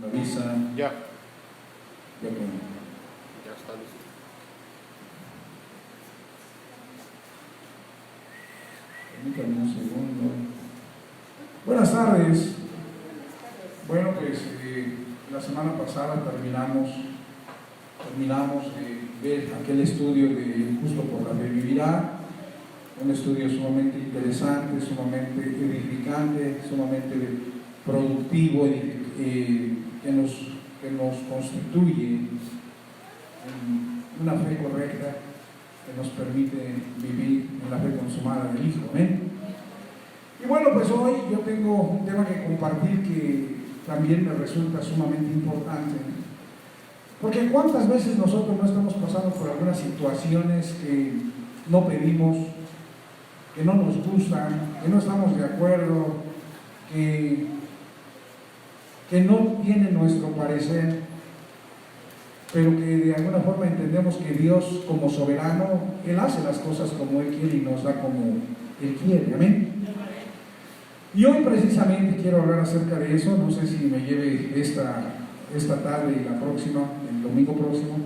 Me avisan. Ya. Ya que Ya está listo. permítanme un segundo. Buenas tardes. Bueno, pues la semana pasada terminamos ver aquel estudio de Justo por la Fe Vivirá, un estudio sumamente interesante, sumamente edificante, sumamente productivo, que nos constituye en una fe correcta, que nos permite vivir en la fe consumada del Hijo. ¿Eh? Y bueno, pues hoy yo tengo un tema que compartir que también me resulta sumamente importante, porque cuántas veces nosotros no estamos pasando por algunas situaciones que no pedimos, que no nos gustan, que no estamos de acuerdo, que no tienen nuestro parecer, pero que de alguna forma entendemos que Dios, como soberano, Él hace las cosas como Él quiere y nos da como Él quiere. Amén. Y hoy precisamente quiero hablar acerca de eso. No sé si me lleve esta tarde y la próxima, el domingo próximo,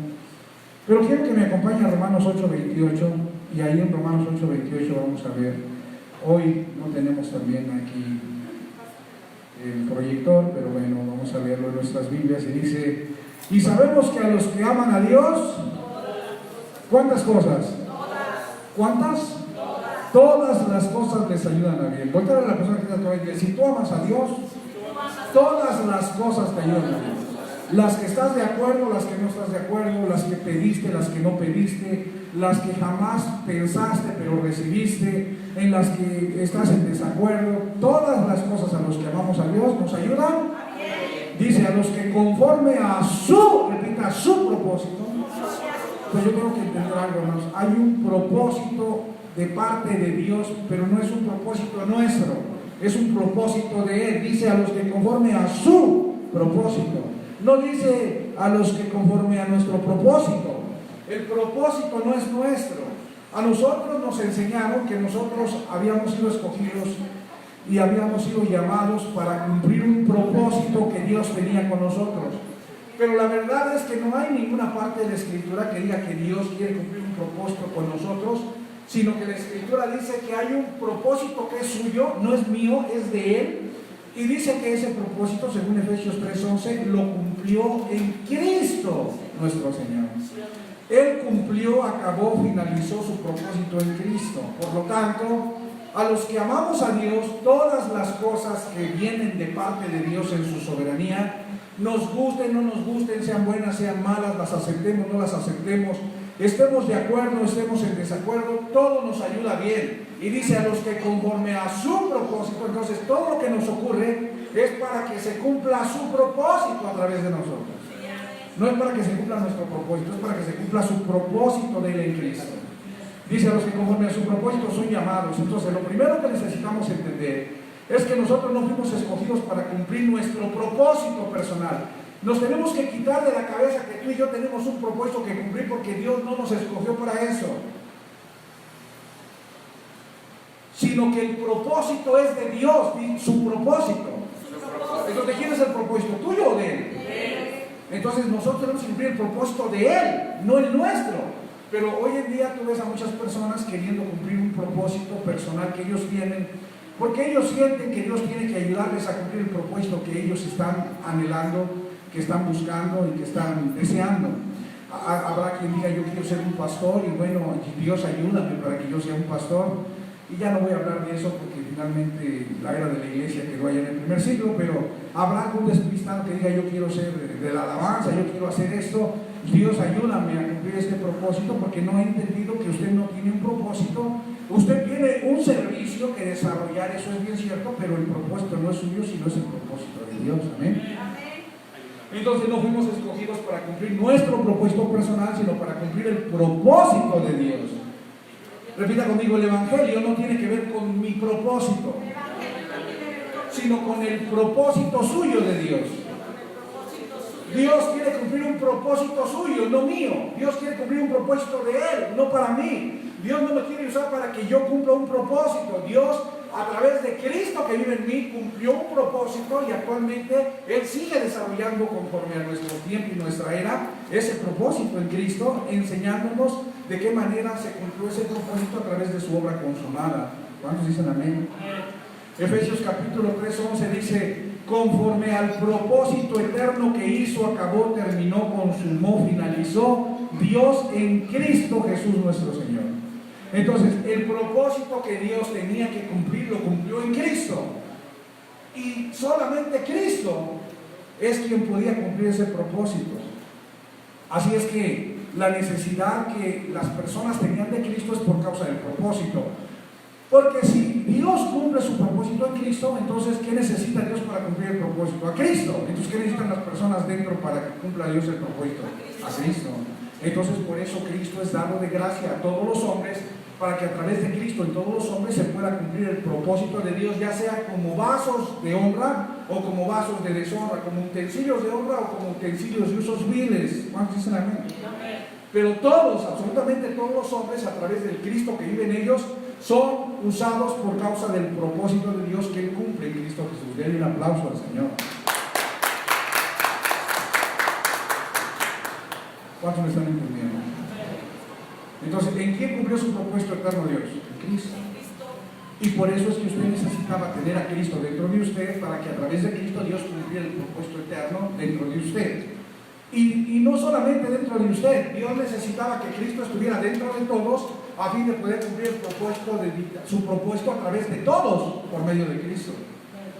pero quiero que me acompañe a Romanos 8:28, y ahí en Romanos 8:28 vamos a ver. Hoy no tenemos también aquí el proyector, pero bueno, vamos a leerlo en nuestras Biblias, y dice: y sabemos que a los que aman a Dios, ¿cuántas cosas? ¿Cuántas? Todas las cosas les ayudan a bien. Voltea a la persona que está todavía y dice: si tú amas a Dios, todas las cosas te ayudan a bien. Las que estás de acuerdo, las que no estás de acuerdo, las que pediste, las que no pediste, las que jamás pensaste pero recibiste, en las que estás en desacuerdo, todas las cosas a los que amamos a Dios nos ayudan. Dice: a los que conforme a su, repita, su propósito. Pues yo tengo que entender algo, hermanos. Hay un propósito de parte de Dios, pero no es un propósito nuestro, es un propósito de Él. Dice: a los que conforme a su propósito. No dice a los que conforme a nuestro propósito. El propósito no es nuestro. A nosotros nos enseñaron que nosotros habíamos sido escogidos y habíamos sido llamados para cumplir un propósito que Dios tenía con nosotros. Pero la verdad es que no hay ninguna parte de la Escritura que diga que Dios quiere cumplir un propósito con nosotros, sino que la Escritura dice que hay un propósito que es suyo, no es mío, es de Él. Y dice que ese propósito, según Efesios 3:11, lo cumplió en Cristo nuestro Señor. Él cumplió, acabó, finalizó su propósito en Cristo. Por lo tanto, a los que amamos a Dios, todas las cosas que vienen de parte de Dios en su soberanía, nos gusten, no nos gusten, sean buenas, sean malas, las aceptemos, no las aceptemos, estemos de acuerdo, estemos en desacuerdo, todo nos ayuda bien. Y dice: a los que conforme a su propósito. Entonces todo lo que nos ocurre es para que se cumpla su propósito a través de nosotros. No es para que se cumpla nuestro propósito, es para que se cumpla su propósito de Él en Cristo. Dice: a los que conforme a su propósito son llamados. Entonces lo primero que necesitamos entender es que nosotros no fuimos escogidos para cumplir nuestro propósito personal. Nos tenemos que quitar de la cabeza que tú y yo tenemos un propósito que cumplir, porque Dios no nos escogió para eso, sino que el propósito es de Dios, su propósito. Entonces, ¿de quién es el propósito? ¿Tuyo o de Él? Entonces nosotros tenemos que cumplir el propósito de Él, no el nuestro. Pero hoy en día tú ves a muchas personas queriendo cumplir un propósito personal que ellos tienen, porque ellos sienten que Dios tiene que ayudarles a cumplir el propósito que ellos están anhelando, que están buscando y que están deseando. Habrá quien diga: yo quiero ser un pastor, y bueno, Dios ayúdame para que yo sea un pastor. Y ya no voy a hablar de eso porque finalmente la era de la iglesia quedó allá en el primer siglo, pero habrá algún despistado que diga: yo quiero ser de la alabanza, yo quiero hacer esto, Dios ayúdame a cumplir este propósito, porque no he entendido que usted no tiene un propósito. Usted tiene un servicio que desarrollar, eso es bien cierto, pero el propósito no es suyo, sino es el propósito de Dios. Amén. Entonces no fuimos escogidos para cumplir nuestro propósito personal, sino para cumplir el propósito de Dios. Repita conmigo: el Evangelio no tiene que ver con mi propósito, sino con el propósito suyo de Dios. Dios quiere cumplir un propósito suyo, no mío. Dios quiere cumplir un propósito de Él, no para mí. Dios no me quiere usar para que yo cumpla un propósito. Dios a través de Cristo que vive en mí, cumplió un propósito y actualmente Él sigue desarrollando conforme a nuestro tiempo y nuestra era ese propósito en Cristo, enseñándonos de qué manera se cumplió ese propósito a través de su obra consumada. ¿Cuántos dicen amén? Efesios capítulo 3:11 dice: conforme al propósito eterno que hizo, acabó, terminó, consumó, finalizó Dios en Cristo Jesús nuestro Señor. Entonces, el propósito que Dios tenía que cumplir, lo cumplió en Cristo. Y solamente Cristo es quien podía cumplir ese propósito. Así es que la necesidad que las personas tenían de Cristo es por causa del propósito. Porque si Dios cumple su propósito en Cristo, entonces ¿qué necesita Dios para cumplir el propósito? A Cristo. Entonces, ¿qué necesitan las personas dentro para que cumpla Dios el propósito? A Cristo. Entonces, por eso Cristo es dado de gracia a todos los hombres, para que a través de Cristo en todos los hombres se pueda cumplir el propósito de Dios, ya sea como vasos de honra o como vasos de deshonra, como utensilios de honra o como utensilios de usos viles. ¿Cuántos dicen amén? Pero todos, absolutamente todos los hombres, a través del Cristo que vive en ellos, son usados por causa del propósito de Dios que Él cumple en Cristo Jesús. Denle un aplauso al Señor. ¿Cuántos me están entendiendo? Entonces, ¿en quién cumplió su propósito eterno Dios? En Cristo. Y por eso es que usted necesitaba tener a Cristo dentro de usted, para que a través de Cristo Dios cumpliera el propósito eterno dentro de usted. Y no solamente dentro de usted, Dios necesitaba que Cristo estuviera dentro de todos, a fin de poder cumplir el propósito su propósito a través de todos, por medio de Cristo.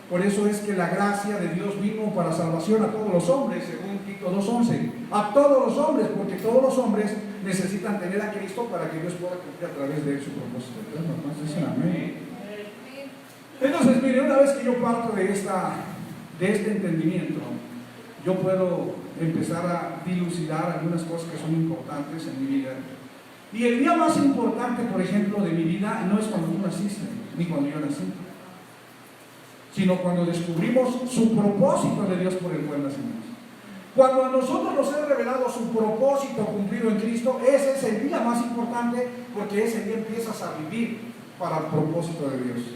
Por eso es que la gracia de Dios vino para salvación a todos los hombres, según Tito 2:11. A todos los hombres, porque todos los hombres necesitan tener a Cristo para que Dios pueda cumplir a través de él su propósito eterno. ¿Cuántos dicen amén? Entonces, mire, una vez que yo parto de este entendimiento, yo puedo empezar a dilucidar algunas cosas que son importantes en mi vida. Y el día más importante, por ejemplo, de mi vida no es cuando tú naciste, ni cuando yo nací, sino cuando descubrimos su propósito de Dios por el cual nacimos. Cuando a nosotros nos ha revelado su propósito cumplido en Cristo, ese es el día más importante, porque ese día empiezas a vivir para el propósito de Dios.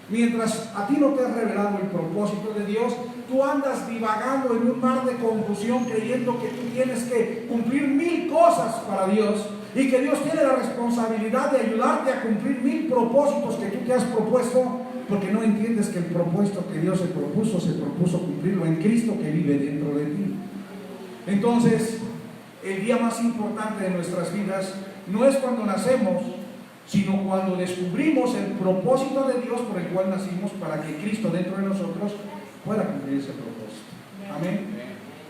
Mientras a ti no te ha revelado el propósito de Dios, tú andas divagando en un mar de confusión, creyendo que tú tienes que cumplir 1000 cosas para Dios y que Dios tiene la responsabilidad de ayudarte a cumplir 1000 propósitos que tú te has propuesto, porque no entiendes que el propósito que Dios se propuso cumplirlo en Cristo que vive dentro de ti. Entonces, el día más importante de nuestras vidas no es cuando nacemos, sino cuando descubrimos el propósito de Dios por el cual nacimos, para que Cristo dentro de nosotros pueda cumplir ese propósito. Amén.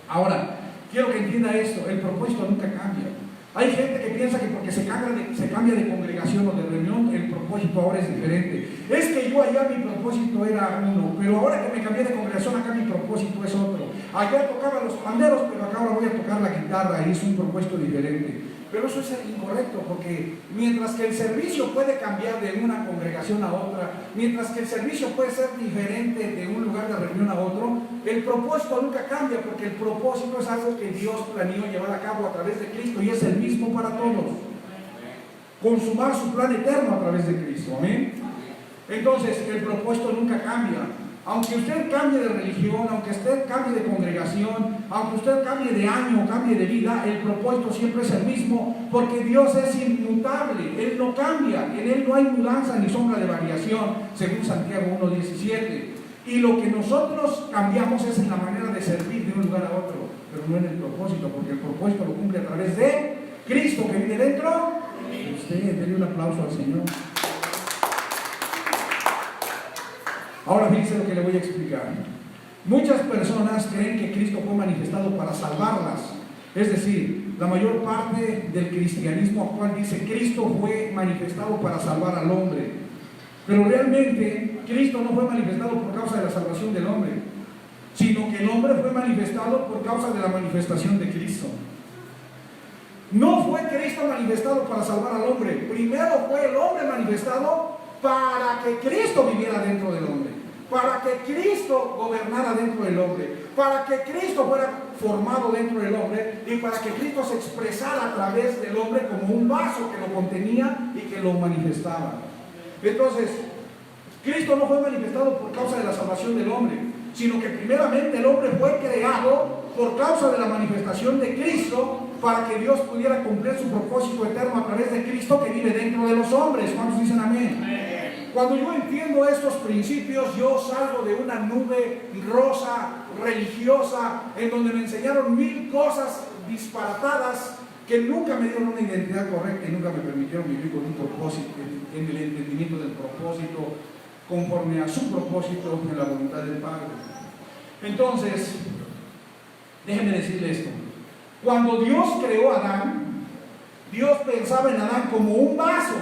Ahora, quiero que entienda esto: el propósito nunca cambia. Hay gente que piensa que porque se cambia de congregación o de reunión, el propósito ahora es diferente. Es que yo allá mi propósito era uno, pero ahora que me cambié de congregación, acá mi propósito es otro. Allá tocaba los panderos, pero acá ahora voy a tocar la guitarra y es un propósito diferente. Pero eso es incorrecto, porque mientras que el servicio puede cambiar de una congregación a otra, mientras que el servicio puede ser diferente de un lugar de reunión a otro, el propósito nunca cambia, porque el propósito es algo que Dios planeó llevar a cabo a través de Cristo y es el mismo para todos. Consumar su plan eterno a través de Cristo. Amén. Entonces, el propósito nunca cambia. Aunque usted cambie de religión, aunque usted cambie de congregación, aunque usted cambie de año, cambie de vida, el propósito siempre es el mismo, porque Dios es inmutable, Él no cambia, en Él no hay mudanza ni sombra de variación, según Santiago 1:17. Y lo que nosotros cambiamos es en la manera de servir de un lugar a otro, pero no en el propósito, porque el propósito lo cumple a través de Cristo que vive dentro de usted. Denle un aplauso al Señor. Ahora fíjense lo que le voy a explicar. Muchas personas creen que Cristo fue manifestado para salvarlas. Es decir, la mayor parte del cristianismo actual dice: Cristo fue manifestado para salvar al hombre. Pero realmente Cristo no fue manifestado por causa de la salvación del hombre, sino que el hombre fue manifestado por causa de la manifestación de Cristo. No fue Cristo manifestado para salvar al hombre. Primero fue el hombre manifestado para que Cristo viviera dentro del hombre, para que Cristo gobernara dentro del hombre, para que Cristo fuera formado dentro del hombre y para que Cristo se expresara a través del hombre como un vaso que lo contenía y que lo manifestaba. Entonces, Cristo no fue manifestado por causa de la salvación del hombre, sino que primeramente el hombre fue creado por causa de la manifestación de Cristo, para que Dios pudiera cumplir su propósito eterno a través de Cristo que vive dentro de los hombres. ¿Cuántos dicen amén? Amén. Cuando yo entiendo estos principios, yo salgo de una nube rosa, religiosa, en donde me enseñaron 1000 cosas disparatadas que nunca me dieron una identidad correcta y nunca me permitieron vivir con un propósito, en el entendimiento del propósito, conforme a su propósito en la voluntad del Padre. Entonces, déjenme decirle esto. Cuando Dios creó a Adán, Dios pensaba en Adán como un vaso,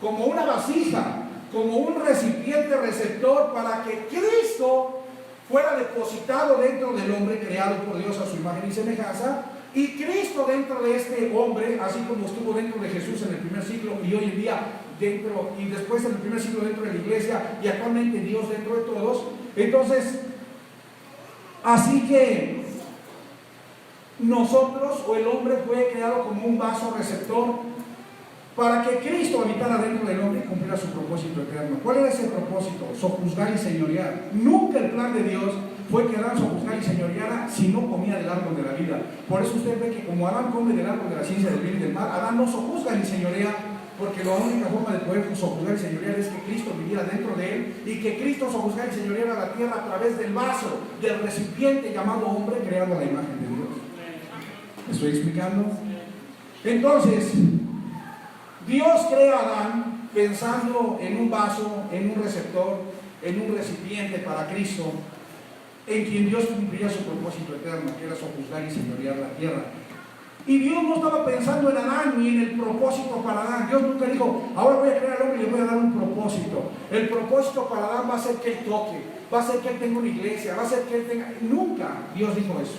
como una vasija, como un recipiente receptor para que Cristo fuera depositado dentro del hombre creado por Dios a su imagen y semejanza, y Cristo dentro de este hombre, así como estuvo dentro de Jesús en el primer siglo y hoy en día dentro, y después en el primer siglo dentro de la iglesia y actualmente Dios dentro de todos. Entonces, así que nosotros, o el hombre, fue creado como un vaso receptor para que Cristo habitara dentro del hombre y cumpliera su propósito eterno. ¿Cuál era ese propósito? Sojuzgar y señorear. Nunca el plan de Dios fue que Adán sojuzgara y señoreara si no comía del árbol de la vida. Por eso usted ve que como Adán come del árbol de la ciencia del bien y del mal, Adán no sojuzga ni señorea, porque la única forma de poder sojuzgar y señorear es que Cristo viviera dentro de él, y que Cristo sojuzgara y señoreara la tierra a través del vaso, del recipiente llamado hombre, creado a la imagen de Dios. ¿Me estoy explicando? Entonces, Dios crea a Adán pensando en un vaso, en un receptor, en un recipiente para Cristo, en quien Dios cumplía su propósito eterno, que era sojuzgar y señorear la tierra. Y Dios no estaba pensando en Adán ni en el propósito para Adán. Dios nunca dijo, ahora voy a crear al hombre y le voy a dar un propósito. El propósito para Adán va a ser que él toque, va a ser que él tenga una iglesia, va a ser que él tenga... Nunca Dios dijo eso.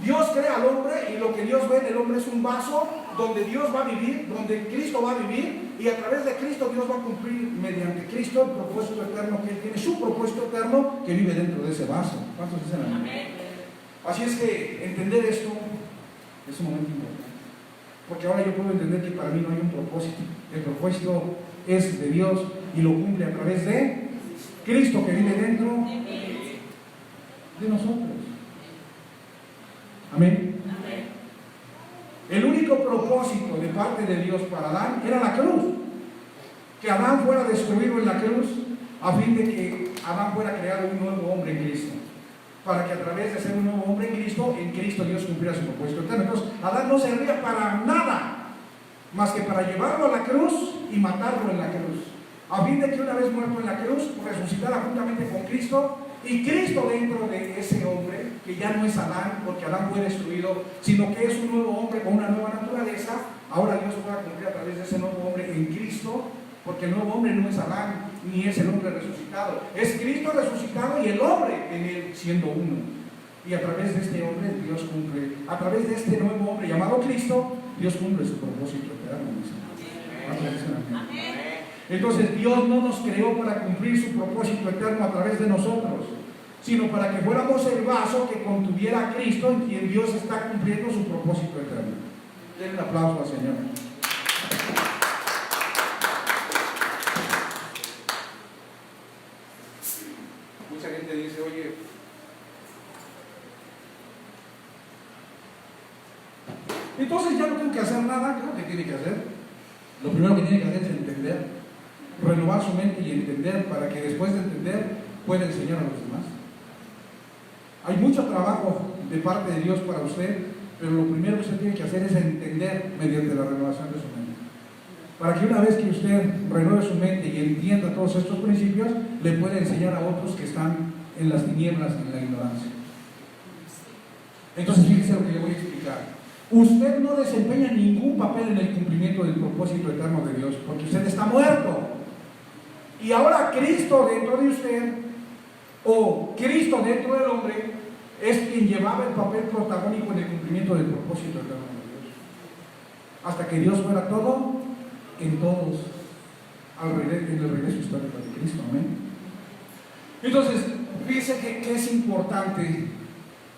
Dios crea al hombre y lo que Dios ve en el hombre es un vaso donde Dios va a vivir, donde Cristo va a vivir, y a través de Cristo Dios va a cumplir mediante Cristo el propósito eterno que Él tiene, su propósito eterno que vive dentro de ese vaso. ¿Cuántos dicen amén? Así es que entender esto es un momento importante, porque ahora yo puedo entender que para mí no hay un propósito. El propósito es de Dios y lo cumple a través de Cristo que vive dentro de nosotros. Amén. El único propósito de parte de Dios para Adán era la cruz, que Adán fuera destruido en la cruz, a fin de que Adán fuera creado un nuevo hombre en Cristo, para que a través de ser un nuevo hombre en Cristo Dios cumpliera su propósito eterno. Entonces Adán no servía para nada más que para llevarlo a la cruz y matarlo en la cruz, a fin de que una vez muerto en la cruz resucitara juntamente con Cristo, y Cristo dentro de ese hombre, que ya no es Adán, porque Adán fue destruido, sino que es un nuevo hombre con una nueva naturaleza. Ahora Dios pueda cumplir a través de ese nuevo hombre en Cristo, porque el nuevo hombre no es Adán, ni es el hombre resucitado, es Cristo resucitado y el hombre en él siendo uno. Y a través de este hombre Dios cumple, a través de este nuevo hombre llamado Cristo, Dios cumple su propósito eterno. Amén. Entonces Dios no nos creó para cumplir su propósito eterno a través de nosotros, sino para que fuéramos el vaso que contuviera a Cristo, en quien Dios está cumpliendo su propósito eterno. Den un aplauso al Señor. Mucha gente dice, oye, entonces ya no tengo que hacer nada. Claro que tiene que hacer. Lo primero que tiene que hacer es entender, renovar su mente y entender, para que después de entender pueda enseñar a los demás. Hay mucho trabajo de parte de Dios para usted, pero lo primero que usted tiene que hacer es entender mediante la renovación de su mente, para que una vez que usted renueve su mente y entienda todos estos principios, le pueda enseñar a otros que están en las tinieblas, en la ignorancia. Entonces fíjese lo que le voy a explicar. Usted no desempeña ningún papel en el cumplimiento del propósito eterno de Dios, porque usted está muerto. Y ahora Cristo dentro de usted, o Cristo dentro del hombre, es quien llevaba el papel protagónico en el cumplimiento del propósito eterno de Dios, hasta que Dios fuera todo en todos, en el regreso histórico de Cristo. Amén. Entonces, fíjense que es importante,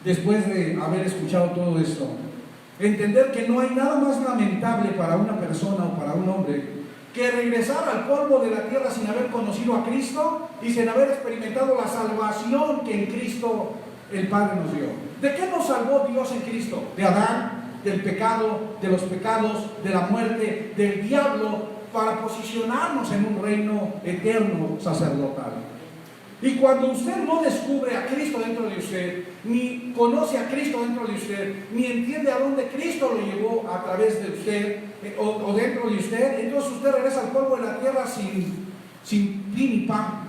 después de haber escuchado todo esto, entender que no hay nada más lamentable para una persona o para un hombre que regresar al polvo de la tierra sin haber conocido a Cristo y sin haber experimentado la salvación que en Cristo el Padre nos dio. ¿De qué nos salvó Dios en Cristo? De Adán, del pecado, de los pecados, de la muerte, del diablo, para posicionarnos en un reino eterno sacerdotal. Y cuando usted no descubre a Cristo dentro de usted, ni conoce a Cristo dentro de usted, ni entiende a dónde Cristo lo llevó a través de usted o dentro de usted, entonces usted regresa al polvo de la tierra sin pin y pan.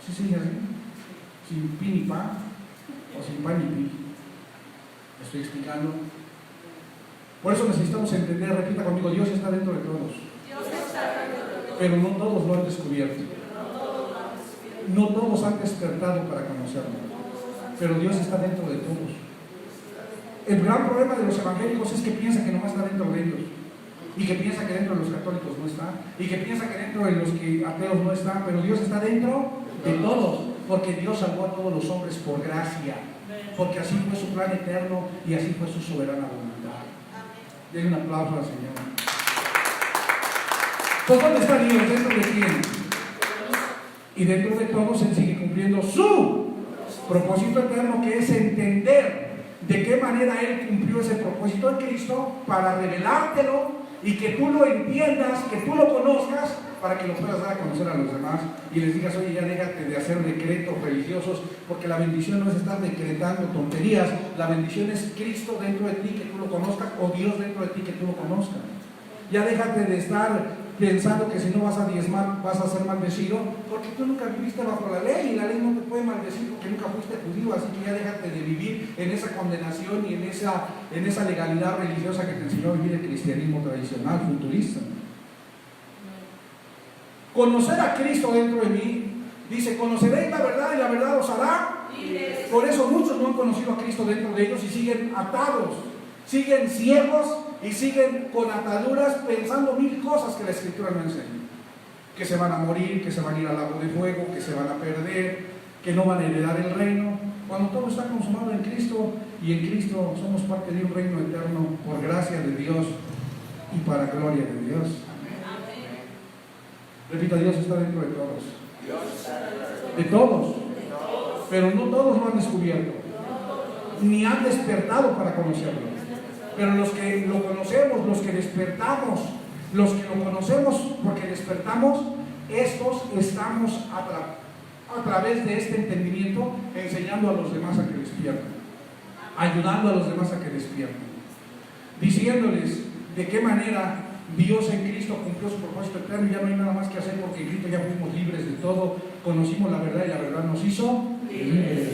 ¿Sí se dice así? Sin pin y pan, o sin pan y pin. ¿Me estoy explicando? Por eso necesitamos entender, repita conmigo, Dios está dentro de todos. Pero no todos lo han descubierto. No todos han despertado para conocerlo, pero Dios está dentro de todos. El gran problema de los evangélicos es que piensan que nomás está dentro de ellos, y que piensan que dentro de los católicos no está, y que piensan que dentro de los que ateos no está, pero Dios está dentro de todos, porque Dios salvó a todos los hombres por gracia, porque así fue su plan eterno y así fue su soberana voluntad. Denle un aplauso al Señor. Pues ¿dónde está Dios? ¿Dentro de quién? Y dentro de todos Él sigue cumpliendo su propósito eterno, que es entender de qué manera Él cumplió ese propósito en Cristo para revelártelo y que tú lo entiendas, que tú lo conozcas, para que lo puedas dar a conocer a los demás y les digas, oye, ya déjate de hacer decretos religiosos, porque la bendición no es estar decretando tonterías, la bendición es Cristo dentro de ti, que tú lo conozcas, o Dios dentro de ti, que tú lo conozcas. Ya déjate de estar pensando que si no vas a diezmar vas a ser maldecido, porque tú nunca viviste bajo la ley y la ley no te puede maldecir porque nunca fuiste judío, así que ya déjate de vivir en esa condenación y en esa legalidad religiosa que te enseñó a vivir el cristianismo tradicional, futurista. Conocer a Cristo dentro de mí, dice, conoceréis la verdad y la verdad os hará. Por eso muchos no han conocido a Cristo dentro de ellos y siguen atados, siguen ciegos y siguen con ataduras pensando mil cosas que la Escritura no enseña. Que se van a morir, que se van a ir al lago de fuego, que se van a perder, que no van a heredar el reino, cuando todo está consumado en Cristo, y en Cristo somos parte de un reino eterno por gracia de Dios y para gloria de Dios. Repita, Dios está dentro de todos. De todos. Pero no todos lo han descubierto, ni han despertado para conocerlo. Pero los que lo conocemos, los que despertamos, los que lo conocemos porque despertamos, estos estamos a través de este entendimiento enseñando a los demás a que despierten, ayudando a los demás a que despierten, diciéndoles de qué manera Dios en Cristo cumplió su propósito eterno y ya no hay nada más que hacer, porque en Cristo ya fuimos libres de todo, conocimos la verdad y la verdad nos hizo libres.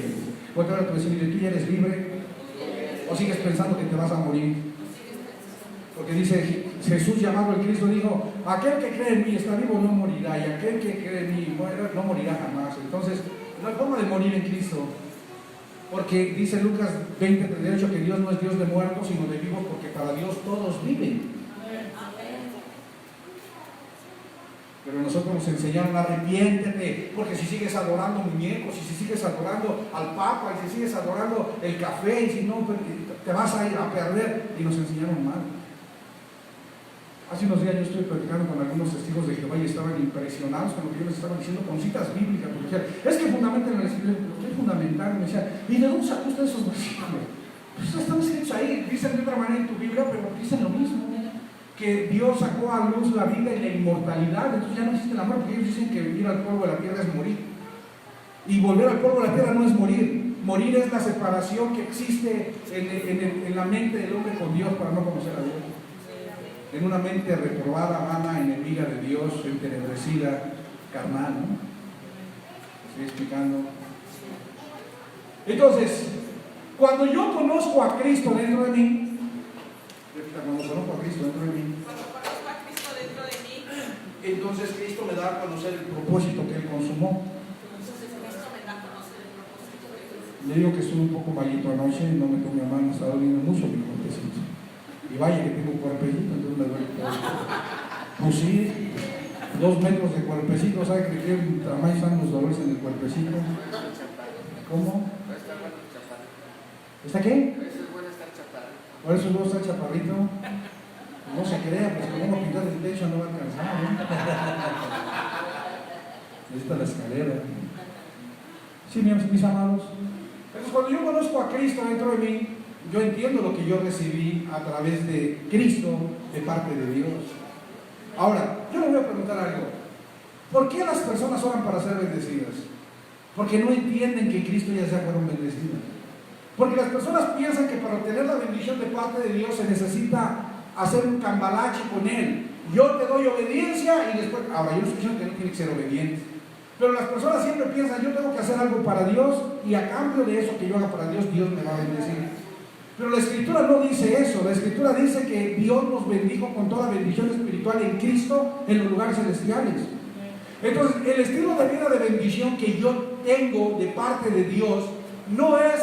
Otra vez te voy a decir, ¿tú ya eres libre? ¿O sigues pensando que te vas a morir? Porque dice Jesús, llamado el Cristo, dijo, aquel que cree en mí está vivo, no morirá, y aquel que cree en mí no morirá jamás. Entonces, no hay forma de morir en Cristo, porque dice Lucas 20:38 que Dios no es Dios de muertos, sino de vivos, porque para Dios todos viven. Pero nosotros nos enseñaron, arrepiéntete, porque si sigues adorando muñecos, y si sigues adorando al Papa, y si sigues adorando el café, y si no, te vas a ir a perder. Y nos enseñaron mal. Hace unos días yo estuve platicando con algunos testigos de Jehová y estaban impresionados con lo que yo les estaba diciendo, con citas bíblicas, porque decían, es que fundamentan en el Espíritu, lo estoy fundamentando. Me decían, ¿y de dónde sacó usted esos versículos? Pues están escritos ahí, dicen de otra manera en tu Biblia, pero dicen lo mismo. Que Dios sacó a luz la vida y la inmortalidad, entonces ya no existe el amor, porque ellos dicen que ir al polvo de la tierra es morir. Y volver al polvo de la tierra no es morir. Morir es la separación que existe en la mente del hombre con Dios para no conocer a Dios. En una mente reprobada, vana, enemiga de Dios, entenebrecida, carnal, ¿no? Estoy explicando. Entonces, cuando yo conozco a Cristo dentro de mí, cuando conozco a Cristo dentro de mí, entonces Cristo me da a conocer el propósito que Él consumó. Le digo que estuve un poco malito anoche, no me tomé a mano, estaba doliendo mucho mi cuerpecito. Y vaya que tengo cuerpecito, entonces me duele todo. Pues sí, 2 metros de cuerpecito, ¿sabe que qué tamaño están los dolores en el cuerpecito? ¿Cómo? ¿Está qué? Por eso es bueno estar chaparrito. No se crea, pues si vamos a pintar el techo no va a alcanzar, ¿no? Esta es la escalera. Sí, mis amados. Entonces, cuando yo conozco a Cristo dentro de mí, yo entiendo lo que yo recibí a través de Cristo de parte de Dios. Ahora, yo le voy a preguntar algo. ¿Por qué las personas oran para ser bendecidas? Porque no entienden que en Cristo ya se fueron bendecidas. Porque las personas piensan que para obtener la bendición de parte de Dios se necesita hacer un cambalache con Él. Yo te doy obediencia y después... Ahora, yo no estoy diciendo que no tiene que ser obediente. Pero las personas siempre piensan, yo tengo que hacer algo para Dios y a cambio de eso que yo haga para Dios, Dios me va a bendecir. Pero la Escritura no dice eso. La Escritura dice que Dios nos bendijo con toda bendición espiritual en Cristo en los lugares celestiales. Entonces, el estilo de vida de bendición que yo tengo de parte de Dios no es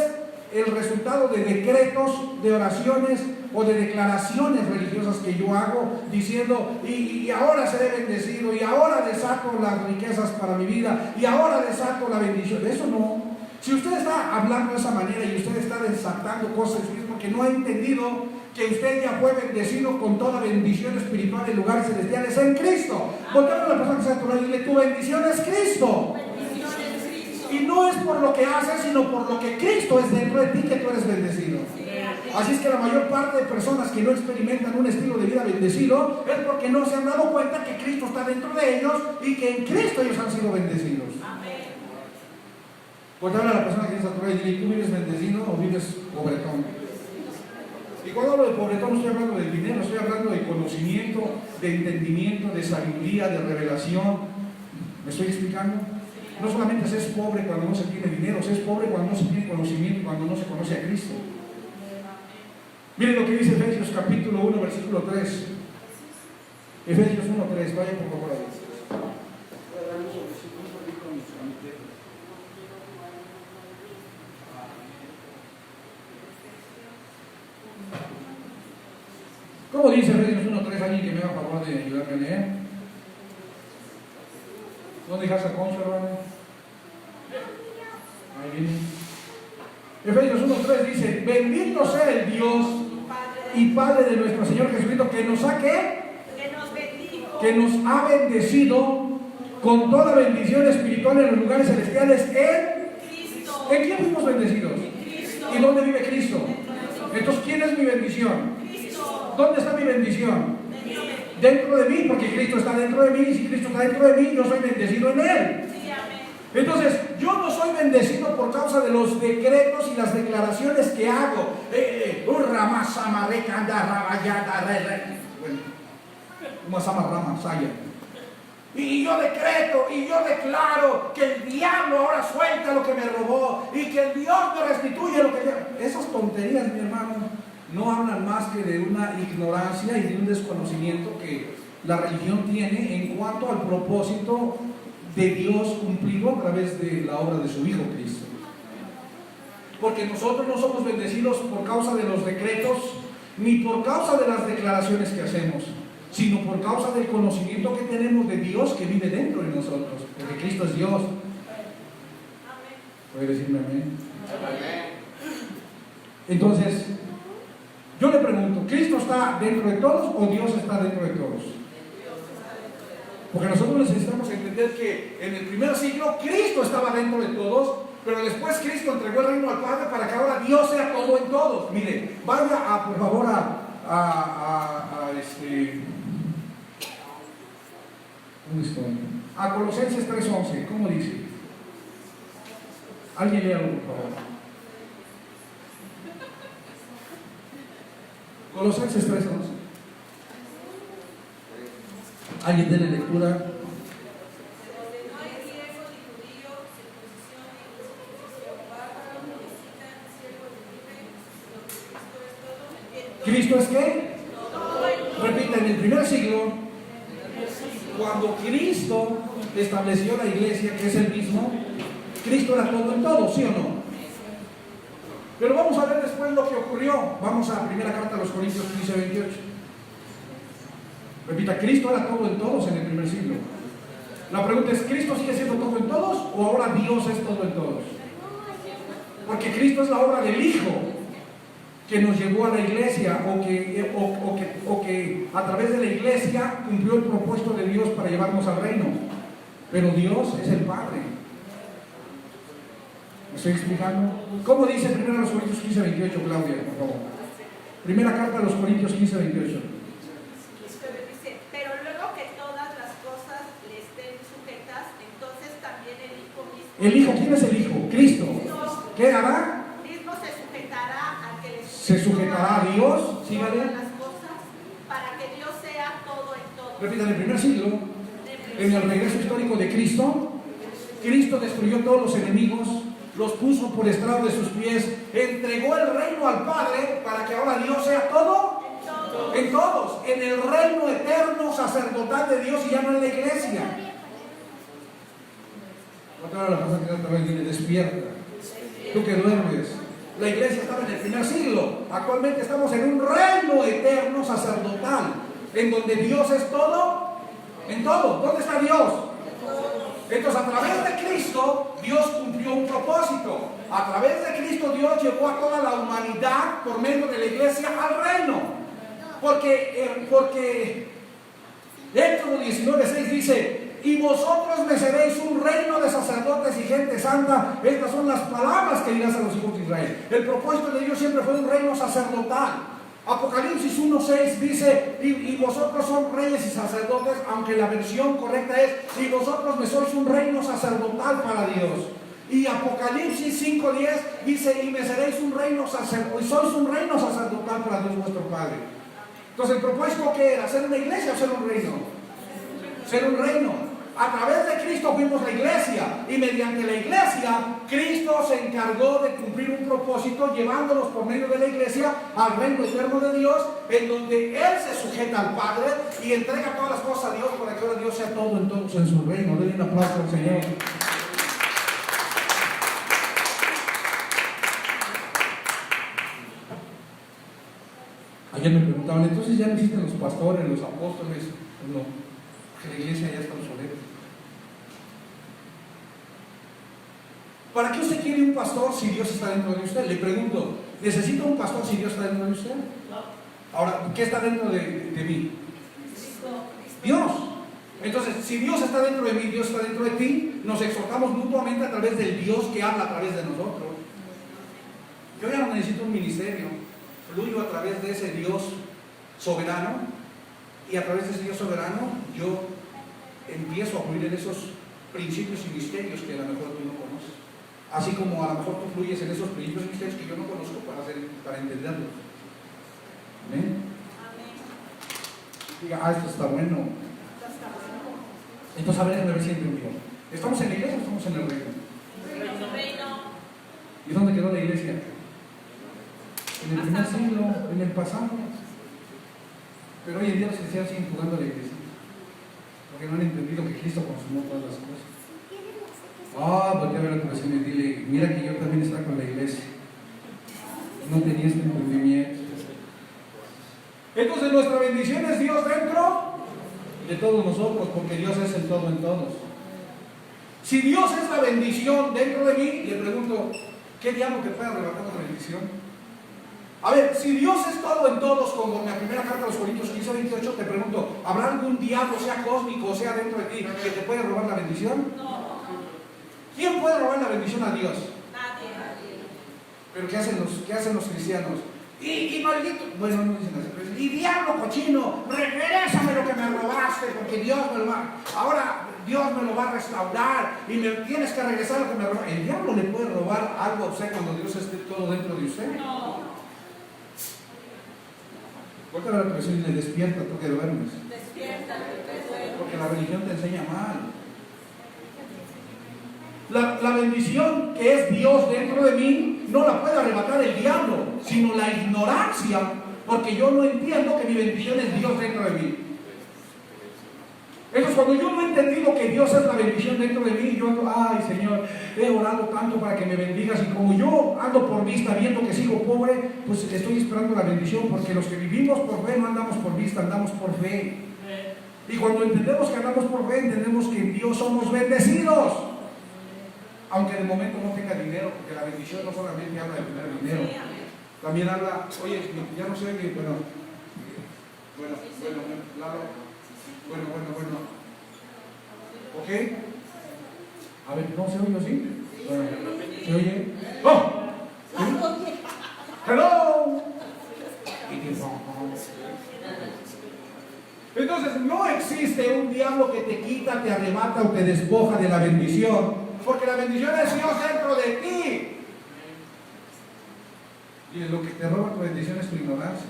el resultado de decretos, de oraciones o de declaraciones religiosas que yo hago diciendo y ahora seré bendecido y ahora desato las riquezas para mi vida y ahora desato la bendición. Eso no. Si usted está hablando de esa manera y usted está desatando cosas porque no ha entendido que usted ya fue bendecido con toda bendición espiritual en lugares celestiales en Cristo. Voltea a la persona que está a tu lado y dile, tu bendición es Cristo. Y no es por lo que haces, sino por lo que Cristo es dentro de ti que tú eres bendecido. Así es que la mayor parte de personas que no experimentan un estilo de vida bendecido es porque no se han dado cuenta que Cristo está dentro de ellos y que en Cristo ellos han sido bendecidos. Pues habla a la persona que está a tu lado y dile, ¿tú vives bendecido o vives pobretón? Y cuando hablo de pobretón no estoy hablando del dinero, estoy hablando de conocimiento, de entendimiento, de sabiduría, de revelación. ¿Me estoy explicando? No solamente se es pobre cuando no se tiene dinero, se es pobre cuando no se tiene conocimiento y cuando no se conoce a Cristo. Miren lo que dice Efesios capítulo 1, versículo 3. Efesios 1, 3, vaya por favor ahí. ¿Cómo dice Efesios 1, 3? Alguien que me haga favor de ayudarme a leer. ¿Dónde dejas a Concha, hermano? Ahí viene. Efesios 1, 3 dice, bendito sea el Dios y Padre de nuestro Señor Jesucristo, que nos ha ¿qué? Que nos ha bendecido con toda bendición espiritual en los lugares celestiales en Cristo. ¿En quién fuimos bendecidos? ¿Y dónde vive Cristo? Entonces, ¿quién es mi bendición? ¿Dónde está mi bendición? Dentro de mí, porque Cristo está dentro de mí, y si Cristo está dentro de mí, yo soy bendecido en Él. Entonces, yo no soy bendecido por causa de los decretos y las declaraciones que hago. Y yo decreto y yo declaro que el diablo ahora suelta lo que me robó y que el Dios me restituye lo que yo... Esas tonterías, mi hermano, no hablan más que de una ignorancia y de un desconocimiento que la religión tiene en cuanto al propósito de Dios cumplido a través de la obra de su Hijo Cristo. Porque nosotros no somos bendecidos por causa de los decretos ni por causa de las declaraciones que hacemos, sino por causa del conocimiento que tenemos de Dios que vive dentro de nosotros, porque Cristo es Dios. ¿Puede decirme amén? Entonces, yo le pregunto, ¿Cristo está dentro de todos o Dios está dentro de todos? Porque nosotros necesitamos entender que en el primer siglo Cristo estaba dentro de todos, pero después Cristo entregó el reino al Padre para que ahora Dios sea todo en todos. Mire, vaya por favor ¿dónde estoy? A Colosenses 3:11, ¿cómo dice? Alguien léalo, por favor. Colosenses 3:11. ¿Alguien tiene lectura? ¿Cristo es qué? Repita, en el primer siglo, cuando Cristo estableció la iglesia, que es el mismo, Cristo era todo en todo, ¿sí o no? Pero vamos a ver después lo que ocurrió. Vamos a primera carta a los Corintios 15:28. Repita, Cristo era todo en todos en el primer siglo. La pregunta es, ¿Cristo sigue siendo todo en todos o ahora Dios es todo en todos? Porque Cristo es la obra del Hijo. que nos llevó a la iglesia o que a través de la iglesia cumplió el propósito de Dios para llevarnos al reino. Pero Dios es el Padre. ¿Me estoy explicando? ¿Cómo dice 1 Corintios 15, 28, Claudia, por favor? Primera carta a los Corintios 15, 28. Pero luego que todas las cosas le estén sujetas, entonces también el Hijo mismo. ¿El Hijo? ¿Quién es el Hijo? Cristo. ¿Qué hará? Mismo se sujetará al que le Se sujetará a Dios. Sígale. todas las cosas, para que Dios sea todo en todo. Repita, en el primer siglo, en el regreso histórico de Cristo, Cristo destruyó todos los enemigos, los puso por estrado de sus pies, entregó el reino al Padre para que ahora Dios sea todo en todos, en el reino eterno sacerdotal de Dios y ya no en la iglesia. Otra la cosa que otra vez viene, despierta. Tú que duermes. La iglesia estaba en el primer siglo. Actualmente estamos en un reino eterno sacerdotal, en donde Dios es todo en todo. ¿Dónde está Dios? Entonces, a través de Cristo, Dios cumplió un propósito. A través de Cristo, Dios llevó a toda la humanidad por medio de la iglesia al reino. Porque Éxodo 19:6 dice: y vosotros me seréis un reino de sacerdotes y gente santa. Estas son las palabras que dirás a los hijos de Israel. El propósito de Dios siempre fue un reino sacerdotal. Apocalipsis 1:6 dice: y vosotros son reyes y sacerdotes, aunque la versión correcta es: y vosotros me sois un reino sacerdotal para Dios. Y Apocalipsis 5:10 dice: y me seréis un reino sacerdotal, y sois un reino sacerdotal para Dios vuestro Padre. Entonces, ¿el propósito qué era? ¿Ser una iglesia o ser un reino? Ser un reino. A través de Cristo fuimos la iglesia, y mediante la iglesia Cristo se encargó de cumplir un propósito, llevándonos por medio de la iglesia al reino eterno de Dios, en donde Él se sujeta al Padre y entrega todas las cosas a Dios para que ahora Dios sea todo en todos en su reino. Denle un aplauso al Señor. Ayer me preguntaban: entonces ya no existen los pastores, los apóstoles. No, que la iglesia ya está obsoleta. ¿Para qué usted quiere un pastor si Dios está dentro de usted? Le pregunto, ¿necesita un pastor si Dios está dentro de usted? Ahora, ¿qué está dentro de mí? Dios. Entonces, si Dios está dentro de mí, Dios está dentro de ti, nos exhortamos mutuamente a través del Dios que habla a través de nosotros. Yo ya no necesito un ministerio, fluyo a través de ese Dios soberano, y a través de ese Dios soberano yo empiezo a fluir en esos principios y misterios que a lo mejor tú no conoces. Así como a lo mejor tú fluyes en esos principios y misterios que yo no conozco para entenderlos. ¿Amén? Diga: esto está bueno. Entonces, a ver si entendió. ¿Estamos en la iglesia o estamos en el reino? ¿Y dónde quedó la iglesia? En el primer siglo, en el pasado. Pero hoy en día los cristianos siguen jugando a la iglesia, porque no han entendido que Cristo consumó todas las cosas. Porque a ver a tu vecino y dile: mira que yo también estaba con la iglesia. No tenía este entendimiento. Entonces, nuestra bendición es Dios dentro de todos nosotros, porque Dios es el todo en todos. Si Dios es la bendición dentro de mí, le pregunto: ¿qué diablo te puede arrebatar la bendición? A ver, si Dios es todo en todos, como en la primera carta a los Corintios 15, 28, te pregunto: ¿habrá algún diablo, sea cósmico, sea dentro de ti, que te puede robar la bendición? No. ¿Quién puede robar la bendición a Dios? Nadie. ¿Pero qué hacen los cristianos? Y maldito, bueno, no dicen así, y diablo cochino, regrésame lo que me robaste, porque Dios me lo va, ahora Dios me lo va a restaurar, y me tienes que regresar lo que me robaste. ¿El diablo le puede robar algo a usted cuando Dios esté todo dentro de usted? No. Porque la presión le despierta, tú que duermes. Despierta, Porque la religión te enseña mal. La bendición que es Dios dentro de mí no la puede arrebatar el diablo, sino la ignorancia, porque yo no entiendo que mi bendición es Dios dentro de mí. Entonces, cuando yo no he entendido que Dios es la bendición dentro de mí, yo ando: ay Señor, he orado tanto para que me bendigas, y como yo ando por vista viendo que sigo pobre, pues estoy esperando la bendición, porque los que vivimos por fe no andamos por vista, andamos por fe. Y cuando entendemos que andamos por fe, entendemos que en Dios somos bendecidos, aunque de momento no tenga dinero, porque la bendición no solamente habla de tener dinero. También habla, oye, ya no sé, bueno, Lalo, bueno. ¿Ok? A ver, ¿no se oye así? Bueno, ¿se oye? ¡Oh! ¿Sí? ¡Hello! Entonces, no existe un diablo que te quita, te arrebata o te despoja de la bendición, porque la bendición es Dios dentro de ti. Y lo que te roba tu bendición es tu ignorancia.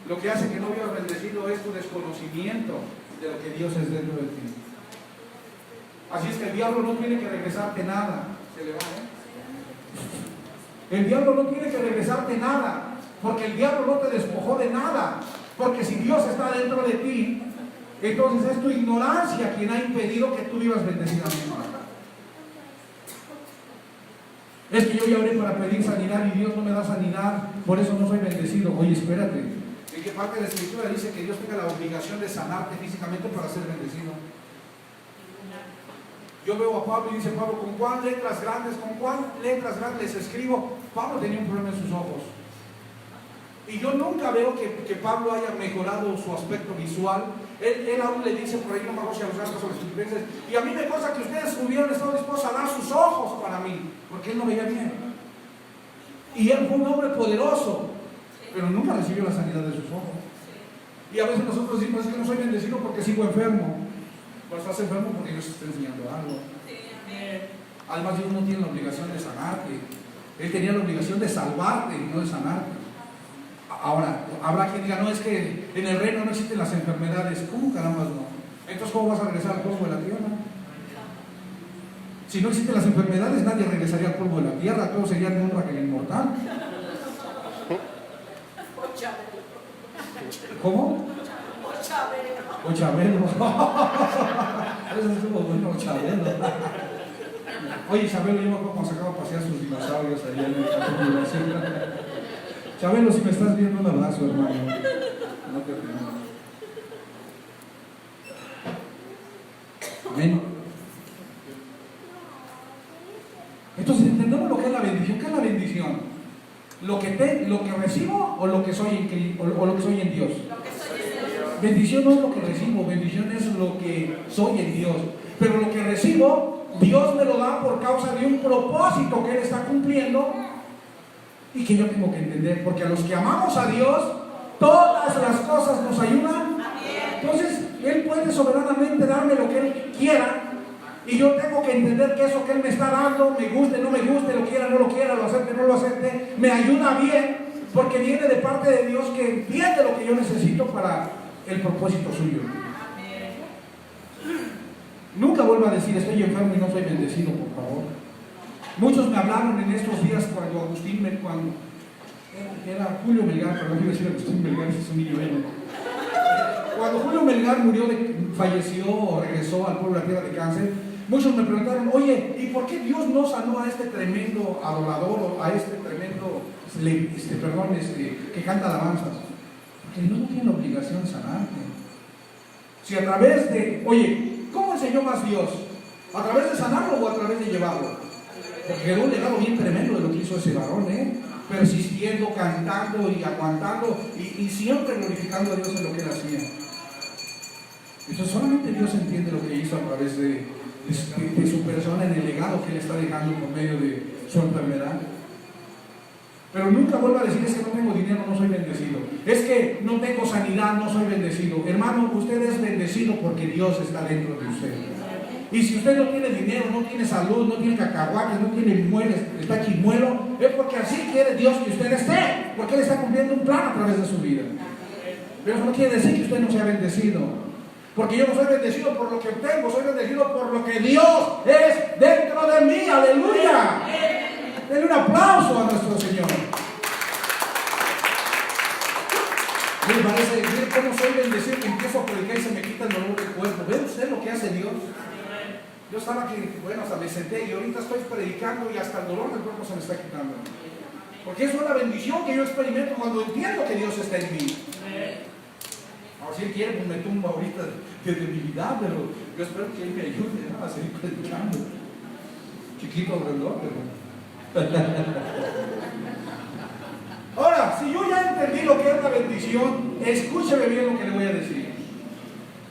Lo que hace que no vivas bendecido es tu desconocimiento de lo que Dios es dentro de ti. Así es que el diablo no tiene que regresarte nada. Se le va, El diablo no tiene que regresarte nada, porque el diablo no te despojó de nada. Porque si Dios está dentro de ti, entonces es tu ignorancia quien ha impedido que tú vivas bendecidamente. Es que yo ya oré para pedir sanidad y Dios no me da sanidad, por eso no soy bendecido. Oye, espérate, ¿en qué parte de la Escritura dice que Dios tenga la obligación de sanarte físicamente para ser bendecido? Yo veo a Pablo y dice Pablo, ¿con cuán letras grandes escribo? Pablo tenía un problema en sus ojos. Y yo nunca veo que Pablo haya mejorado su aspecto visual. Él aún le dice por ahí, no me hago sobre sus filipenses, y a mí me consta que ustedes hubieran estado dispuestos a dar sus ojos para mí, porque él no veía bien. Y él fue un hombre poderoso, pero nunca recibió la sanidad de sus ojos. Y a veces nosotros decimos, es que no soy bendecido porque sigo enfermo. Pues estás enfermo porque Dios te está enseñando algo. Además, Dios no tiene la obligación de sanarte. Él tenía la obligación de salvarte y no de sanarte. Ahora, habrá quien diga, no, es que en el reino no existen las enfermedades. ¿Cómo carambas no? Entonces, ¿cómo vas a regresar al polvo de la tierra? Si no existen las enfermedades, nadie regresaría al polvo de la tierra, todos serían de honra que el inmortal. ¿Cómo? O Chabelo. Eso estuvo bueno, Chabelo. Oye, Chabelo, yo me acuerdo cuando sacaba a pasear sus dinosaurios allá en el capítulo. Chabelo, si me estás viendo, un abrazo, hermano. No te olvides. Amén. Entonces, entendemos lo que es la bendición. ¿Qué es la bendición? ¿Lo que recibo o lo que soy en Dios? Bendición no es lo que recibo, bendición es lo que soy en Dios. Pero lo que recibo, Dios me lo da por causa de un propósito que Él está cumpliendo y que yo tengo que entender. Porque a los que amamos a Dios, todas las cosas nos ayudan. Entonces, Él puede soberanamente darme lo que Él quiera. Y yo tengo que entender que eso que Él me está dando, me guste, no me guste, lo quiera, no lo quiera, lo acepte, no lo acepte, me ayuda bien, porque viene de parte de Dios que entiende lo que yo necesito para el propósito suyo. Nunca vuelvo a decir estoy enfermo y no soy bendecido, por favor. Muchos me hablaron en estos días cuando era Julio Melgar, pero no quiero decir Agustín Melgar, ese es un niño bueno. Cuando Julio Melgar falleció o regresó al pueblo de la tierra de cáncer, muchos me preguntaron, oye, ¿y por qué Dios no sanó a este tremendo adorador o a este tremendo, que canta alabanzas? Porque Dios no tiene la obligación de sanarte. Si a través de, oye, ¿cómo enseñó más Dios? ¿A través de sanarlo o a través de llevarlo? Porque quedó un legado bien tremendo de lo que hizo ese varón, persistiendo, cantando y aguantando y siempre glorificando a Dios en lo que él hacía. Entonces solamente Dios entiende lo que hizo a través de su persona en el legado que él está dejando por medio de su enfermedad. Pero nunca vuelvo a decir es que no tengo dinero, no soy bendecido. Es que no tengo sanidad, no soy bendecido. Hermano, usted es bendecido porque Dios está dentro de usted. Y si usted no tiene dinero, no tiene salud, no tiene cacahuates, no tiene muebles, está chimuelo, es porque así quiere Dios que usted esté, porque Él está cumpliendo un plan a través de su vida. Pero eso no quiere decir que usted no sea bendecido. Porque yo no soy bendecido por lo que tengo, soy bendecido por lo que Dios es dentro de mí. ¡Aleluya! Denle un aplauso a nuestro Señor. Me parece, mire cómo soy bendecido, que empiezo a predicar y se me quita el dolor del cuerpo. ¿Ve usted lo que hace Dios? Yo estaba aquí, bueno, hasta me senté y ahorita estoy predicando y hasta el dolor del cuerpo se me está quitando. Porque eso es la bendición que yo experimento cuando entiendo que Dios está en mí. Ahora, si Él quiere, pues me tumba ahorita de debilidad, pero yo espero que Él me ayude a seguir predicando. Chiquito alrededor, pero... si yo ya entendí lo que es la bendición, escúcheme bien lo que le voy a decir.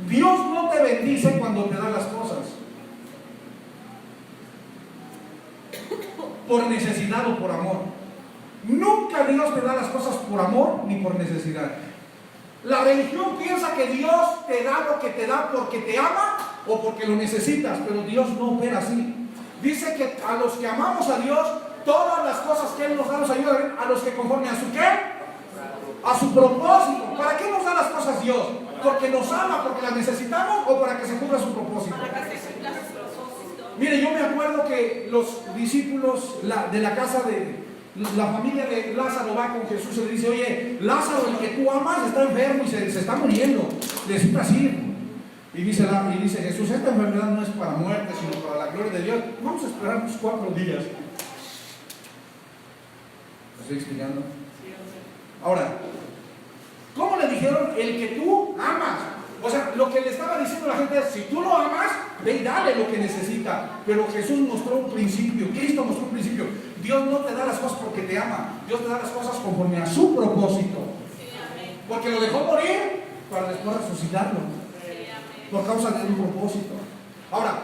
Dios no te bendice cuando te da las cosas por necesidad o por amor. Nunca Dios te da las cosas por amor ni por necesidad. La religión piensa que Dios te da lo que te da porque te ama o porque lo necesitas, pero Dios no opera así. Dice que a los que amamos a Dios, todas las cosas que Él nos da nos ayudan, a los que conforme a su ¿qué? A su propósito. ¿Para qué nos da las cosas Dios? ¿Porque nos ama, porque las necesitamos o para que se cumpla su propósito? Para que se cumpla su propósito. Mire, yo me acuerdo que los discípulos de la casa de la familia de Lázaro va con Jesús y le dice: oye, Lázaro, el que tú amas, está enfermo y se está muriendo, necesitas ir. Y dice Jesús: esta enfermedad no es para muerte, sino para la gloria de Dios. Vamos a esperar unos 4 días. ¿Me estoy explicando? Ahora, ¿cómo le dijeron el que tú amas? O sea, lo que le estaba diciendo la gente es: si tú lo amas, ve y dale lo que necesita. Pero Jesús mostró un principio, Cristo mostró un principio. Dios no te da las cosas porque te ama, Dios te da las cosas conforme a su propósito. Porque lo dejó morir para después resucitarlo, por causa de un propósito. Ahora,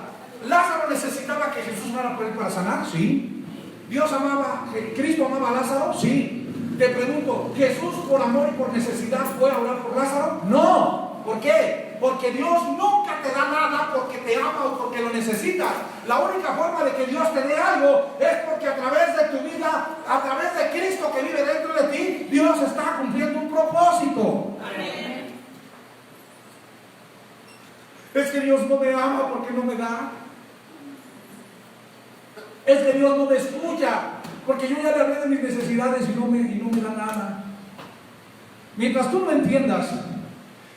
¿Lázaro necesitaba que Jesús fuera por él para sanar? Sí. ¿Cristo amaba a Lázaro? Sí. Te pregunto, ¿Jesús por amor y por necesidad fue a orar por Lázaro? No. ¿Por qué? Porque Dios nunca te da nada porque te ama o porque lo necesitas. La única forma de que Dios te dé algo es porque a través de tu vida, a través de Cristo que vive dentro de ti, Dios está cumpliendo un propósito. Amén. Es que Dios no me ama porque no me da. Es que Dios no me escucha porque yo ya le hablé de mis necesidades y no me da nada. Mientras tú no entiendas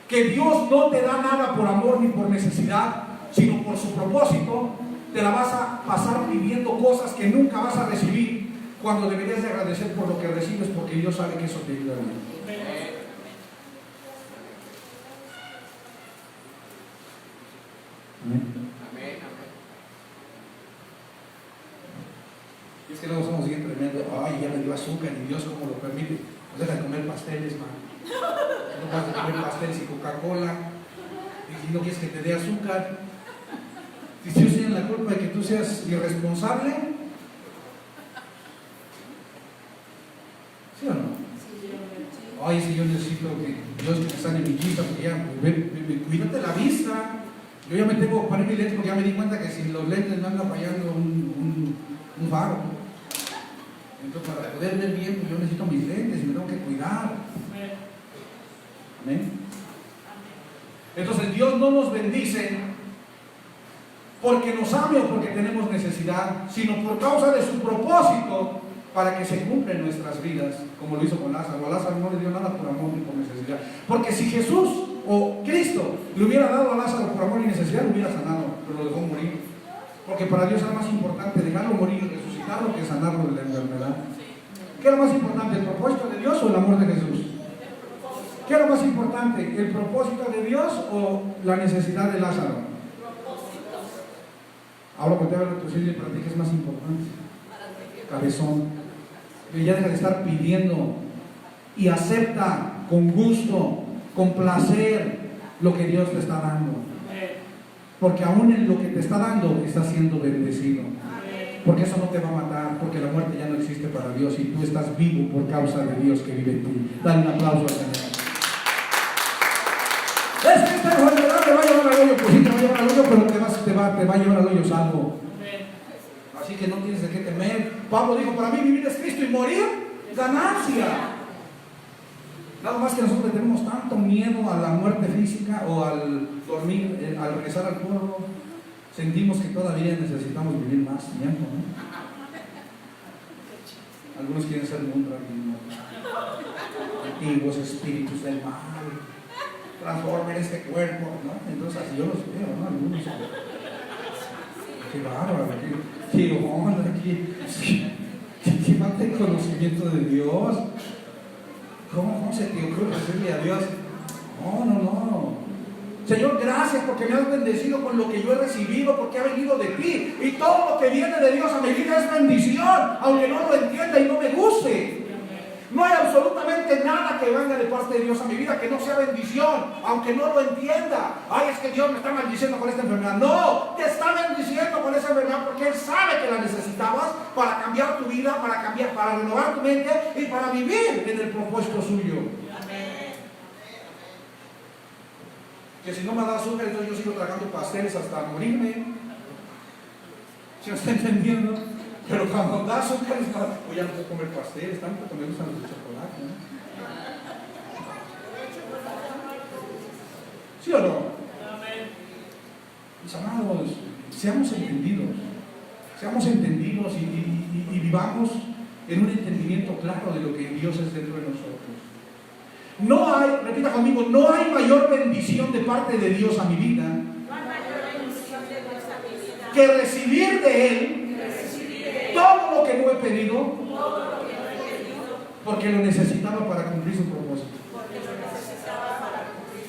que Dios no te da nada por amor ni por necesidad, sino por su propósito, te la vas a pasar viviendo cosas que nunca vas a recibir, cuando deberías de agradecer por lo que recibes, porque Dios sabe que eso te ayuda a vivir. Amén. Y es que luego somos bien tremendos: ay, ya me dio azúcar y Dios cómo lo permite. Pues deja de comer pasteles, man. No vas a comer pasteles y Coca-Cola. Y si no quieres que te dé azúcar, si Dios tiene la culpa de que tú seas irresponsable, ¿sí o no? Ay, si yo necesito que Dios me sane mi vista, porque ya, cuídate la vista. Yo ya me tengo que poner mi lente porque ya me di cuenta que sin los lentes me anda fallando un faro. Entonces, para poder ver bien, pues yo necesito mis lentes y me tengo que cuidar. Amén. Entonces, Dios no nos bendice porque nos ame o porque tenemos necesidad, sino por causa de su propósito, para que se cumpla en nuestras vidas, como lo hizo con Lázaro. A Lázaro no le dio nada por amor ni por necesidad. Porque si Jesús o Cristo le hubiera dado a Lázaro por amor y necesidad, lo hubiera sanado, pero lo dejó morir. Porque para Dios era más importante dejarlo morir y resucitarlo que sanarlo de la enfermedad. ¿Qué era más importante, el propósito de Dios o el amor de Jesús? ¿Qué era más importante, el propósito de Dios o la necesidad de Lázaro? Ahora voltea a ver a tu silla y para ti, ¿qué es más importante? Cabezón. Y ya deja de estar pidiendo y acepta con gusto, con placer lo que Dios te está dando. Porque aún en lo que te está dando estás siendo bendecido. Porque eso no te va a matar, porque la muerte ya no existe para Dios y tú estás vivo por causa de Dios que vive en ti. Dale un aplauso al Señor. Es que esta enfermedad te va a llevar al hoyo, pues sí te va a llevar al hoyo, pero te va a llevar al hoyo salvo. Así que no tienes de qué temer. Pablo dijo: para mí vivir es Cristo y morir ganancia. Nada más que nosotros tenemos tanto miedo a la muerte física o al dormir, al regresar al polvo, sentimos que todavía necesitamos vivir más tiempo, ¿no? Algunos quieren ser muy antiguos espíritus del mal, transformen este cuerpo, ¿no? Entonces así yo los veo, ¿no? Algunos, qué bárbaro, qué onda, qué falta de conocimiento de Dios. ¿Cómo se te ocurre decirle a Dios? No. Señor, gracias porque me has bendecido con lo que yo he recibido, porque ha venido de ti. Y todo lo que viene de Dios a mi vida es bendición, aunque no lo entienda y no me guste. No hay absolutamente nada que venga de parte de Dios a mi vida que no sea bendición, aunque no lo entienda. Ay, es que Dios me está maldiciendo con esta enfermedad. No, te está bendiciendo con esa enfermedad porque Él sabe que la necesitabas para cambiar tu vida, para renovar tu mente y para vivir en el propósito suyo. Que si no me da azúcar, entonces yo sigo tragando pasteles hasta morirme. ¿Sí me está entendiendo? Pero cuando da azúcar, ya no puedo comer pasteles, tanto que me gustan los de chocolate, ¿no? ¿Sí o no? Mis amados, seamos entendidos y vivamos en un entendimiento claro de lo que Dios es dentro de nosotros. No hay, repita conmigo, no hay mayor bendición de parte de Dios a mi vida que recibir de Él todo lo que no he pedido porque lo necesitaba para cumplir su propósito.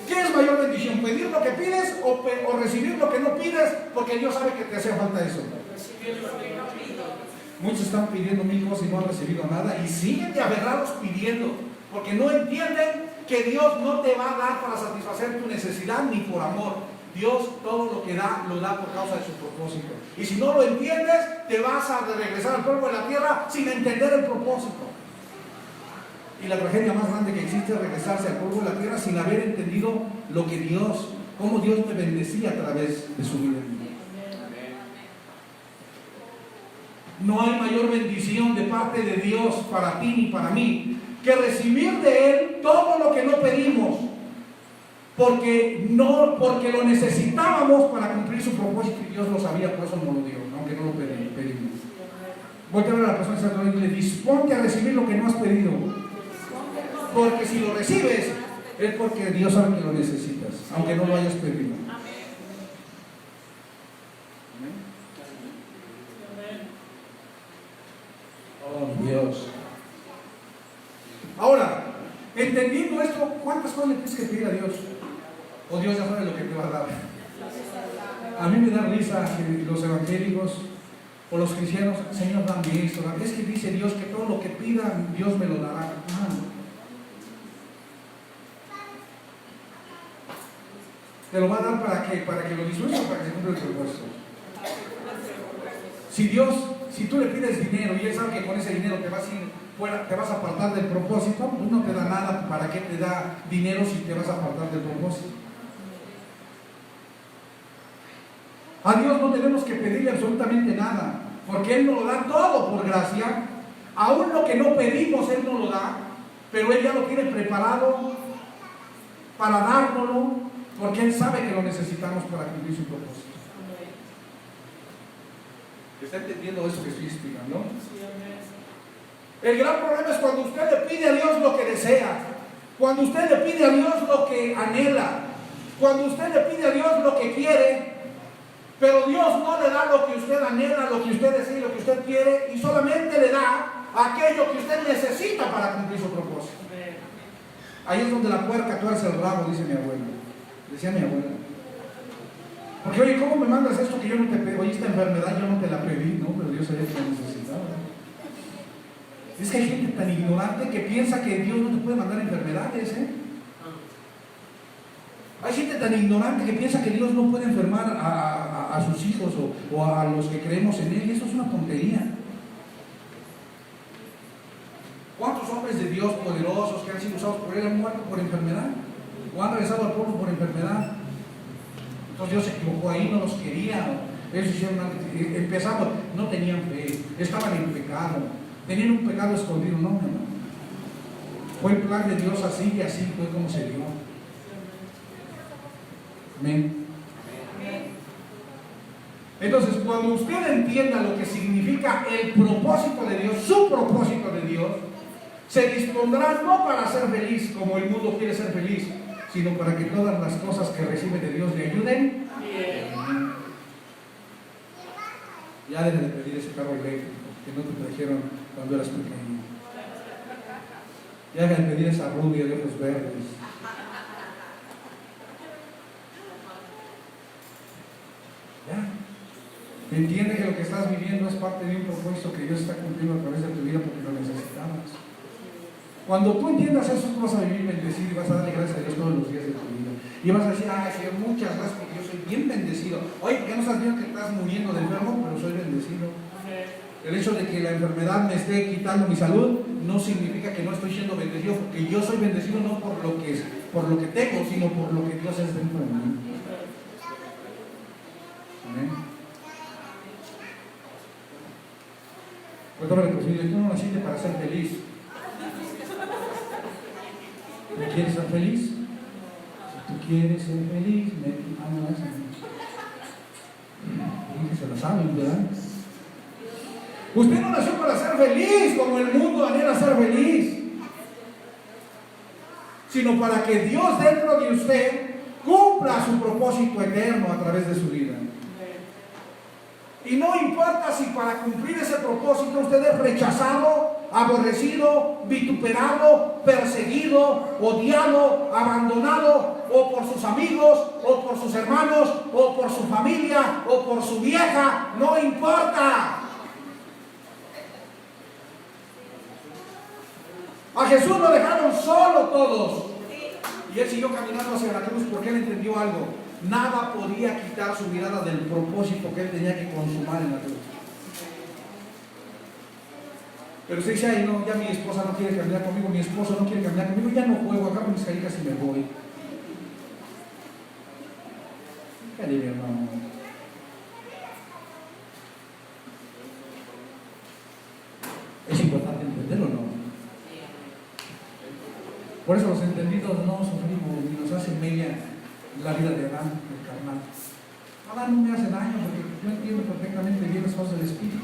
¿Qué es mayor bendición? ¿Pedir lo que pides o recibir lo que no pides porque Dios sabe que te hace falta eso? Muchos están pidiendo 1000 cosas y no han recibido nada y siguen de aferrados pidiendo porque no entienden que Dios no te va a dar para satisfacer tu necesidad ni por amor. Dios todo lo que da, lo da por causa de su propósito. Y si no lo entiendes, te vas a regresar al polvo de la tierra sin entender el propósito. Y la tragedia más grande que existe es regresarse al polvo de la tierra sin haber entendido lo que Dios, cómo Dios me bendecía a través de su vida. No hay mayor bendición de parte de Dios para ti ni para mí que recibir de Él todo lo que no pedimos. Porque lo necesitábamos para cumplir su propósito y Dios lo sabía, por eso nos lo dio, aunque no lo pedimos. Voy a ver a la persona que está hablando y le disponte a recibir lo que no has pedido. Porque si lo recibes, es porque Dios sabe que lo necesitas, aunque no lo hayas pedido. Oh Dios. Ahora, entendiendo esto, ¿cuántas cosas le tienes que pedir a Dios? O Dios ya sabe lo que te va a dar. A mí me da risa que los evangélicos o los cristianos, Señor, dame esto. Es que dice Dios que todo lo que pidan, Dios me lo dará. ¿Te lo va a dar para qué? ¿Para que lo disfrutes o para que se cumpla el propósito? Si tú le pides dinero y Él sabe que con ese dinero te vas a apartar del propósito, pues no te da nada. ¿Para qué te da dinero si te vas a apartar del propósito? A Dios no tenemos que pedirle absolutamente nada, porque Él nos lo da todo por gracia. Aún lo que no pedimos, Él nos lo da, pero Él ya lo tiene preparado para dárnoslo, porque Él sabe que lo necesitamos para cumplir su propósito. ¿Está entendiendo eso que estoy explicando? El gran problema es cuando usted le pide a Dios lo que desea, cuando usted le pide a Dios lo que anhela, cuando usted le pide a Dios lo que quiere, pero Dios no le da lo que usted anhela, lo que usted desea y lo que usted quiere, y solamente le da aquello que usted necesita para cumplir su propósito. Ahí es donde la puerca tuerce el rabo, dice mi abuela. Decía mi abuela. Porque, oye, ¿cómo me mandas esto que yo no te pedí? Oye, esta enfermedad yo no te la pedí, ¿no? Pero Dios sabía que la necesitaba. Es que hay gente tan ignorante que piensa que Dios no te puede mandar enfermedades, ¿eh? Hay gente tan ignorante que piensa que Dios no puede enfermar a sus hijos o a los que creemos en Él. Eso es una tontería. ¿Cuántos hombres de Dios poderosos que han sido usados por Él han muerto por enfermedad? ¿O han regresado al pueblo por enfermedad? Entonces Dios se equivocó ahí, no los quería. Ellos hicieron algo, empezaron, no tenían fe, estaban en pecado, tenían un pecado escondido. No. Fue el plan de Dios así y así fue como se dio. Amén. Entonces, cuando usted entienda lo que significa el propósito de Dios, su propósito de Dios, se dispondrá no para ser feliz como el mundo quiere ser feliz, sino para que todas las cosas que recibe de Dios le ayuden. Ya deben de pedir ese carro eléctrico que no te trajeron cuando eras pequeño. Ya deben de pedir esa rubia de ojos verdes. Ya. Entiende que lo que estás viviendo es parte de un propósito que Dios está cumpliendo a través de tu vida porque lo necesitabas. Cuando tú entiendas eso, tú vas a vivir bendecido y vas a darle gracias a Dios todos los días de tu vida. Y vas a decir, ay Señor, muchas gracias porque yo soy bien bendecido. Oye, ¿por qué no estás viendo que estás muriendo de enfermo? Pero soy bendecido. El hecho de que la enfermedad me esté quitando mi salud no significa que no estoy siendo bendecido, porque yo soy bendecido no por lo que tengo, sino por lo que Dios es dentro de mí. Amén. Cuéntame, pues, tú no naciste para ser feliz. ¿No quieres ser feliz? Si tú quieres ser feliz, no se lo saben, ¿verdad? Usted no nació para ser feliz como el mundo anhela ser feliz, sino para que Dios dentro de usted cumpla su propósito eterno a través de su vida. Y no importa si para cumplir ese propósito usted es rechazado, aborrecido, vituperado, perseguido, odiado, abandonado, o por sus amigos, o por sus hermanos, o por su familia, o por su vieja, no importa. A Jesús lo dejaron solo todos. Y él siguió caminando hacia la cruz porque él entendió algo. Nada podía quitar su mirada del propósito que él tenía que consumar en la cruz. Pero usted dice, ay no, ya mi esposa no quiere caminar conmigo, mi esposo no quiere caminar conmigo, ya no juego, agarro mis canicas y me voy. Cállate, hermano. Es importante entenderlo, ¿no? Por eso los entendidos no sufrimos ni nos hacen media la vida de Adán, el carnal. Adán no me hace daño porque yo entiendo perfectamente bien las cosas del Espíritu.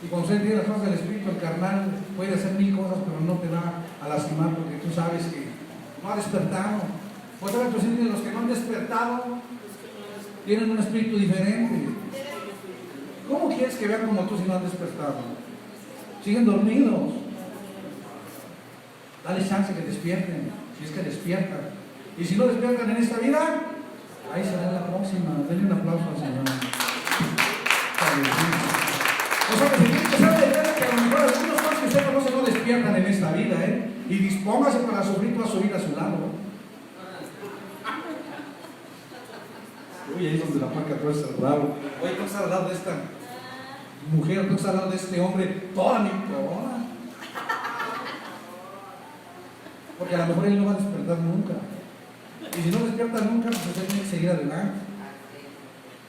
Y cuando usted entiende las cosas del Espíritu, el carnal puede hacer mil cosas, pero no te va a lastimar porque tú sabes que no ha despertado. Otra vez, los que no han despertado tienen un espíritu diferente. ¿Cómo quieres que vean como tú si no han despertado? Siguen dormidos. Dale chance que despierten, si es que despiertan. Y si no despiertan en esta vida, ahí será la próxima. Denle un aplauso al Señor. O sea, que se tiene que ser de idea que a lo mejor algunos cosas que usted conoce no despiertan en esta vida, y dispóngase para sufrir toda su vida a su lado. Uy, ahí es donde la placa todo está al lado. Oye, tengo que estar al lado de esta mujer, tengo que estar al lado de este hombre toda mi vida. Porque a lo mejor él no va a despertar nunca. Y si no despierta nunca, pues usted tiene que seguir adelante.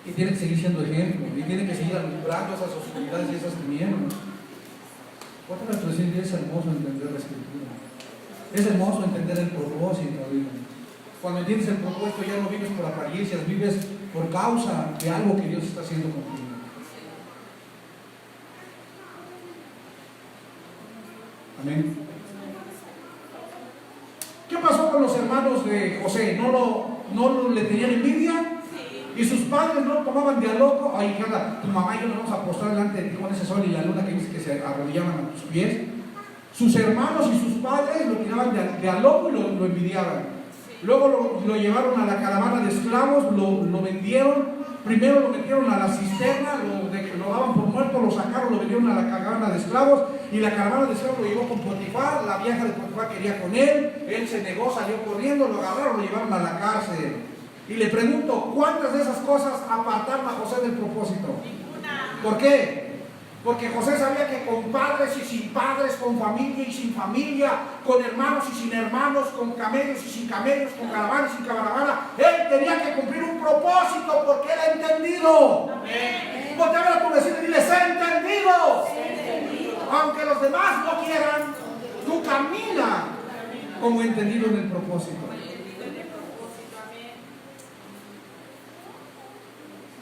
Y tiene que seguir siendo ejemplo. Y tiene que seguir alumbrando esas oscuridades y esas tinieblas. Otra vez es hermoso entender la Escritura. Es hermoso entender el propósito. Cuando entiendes el propósito, ya no vives por apariencias, vives por causa de algo que Dios está haciendo contigo. Amén. ¿Qué pasó con los hermanos de José? ¿No le tenían envidia? Y sus padres no tomaban de a loco. Ay, cada tu mamá y yo nos vamos a apostar delante de ti con ese sol y la luna que dice que se arrodillaban a tus pies. Sus hermanos y sus padres lo tiraban de a loco y lo envidiaban. Luego lo llevaron a la caravana de esclavos, lo vendieron. Primero lo metieron a la cisterna, lo daban por muerto, lo sacaron, lo vendieron a la caravana de esclavos, y la caravana de esclavos lo llevó con Potifar. La vieja de Potifar quería con él se negó, salió corriendo, lo agarraron, lo llevaron a la cárcel. Y le pregunto, ¿cuántas de esas cosas apartaron a José del propósito? Ninguna. ¿Por qué? Porque José sabía que con padres y sin padres, con familia y sin familia, con hermanos y sin hermanos, con camellos y sin camellos, con caravana y sin caravana, él tenía que cumplir un propósito porque era entendido. Amén. Ponte a ver a tu vecino y dile, sé entendido. Aunque los demás no quieran, tú camina como entendido en el propósito.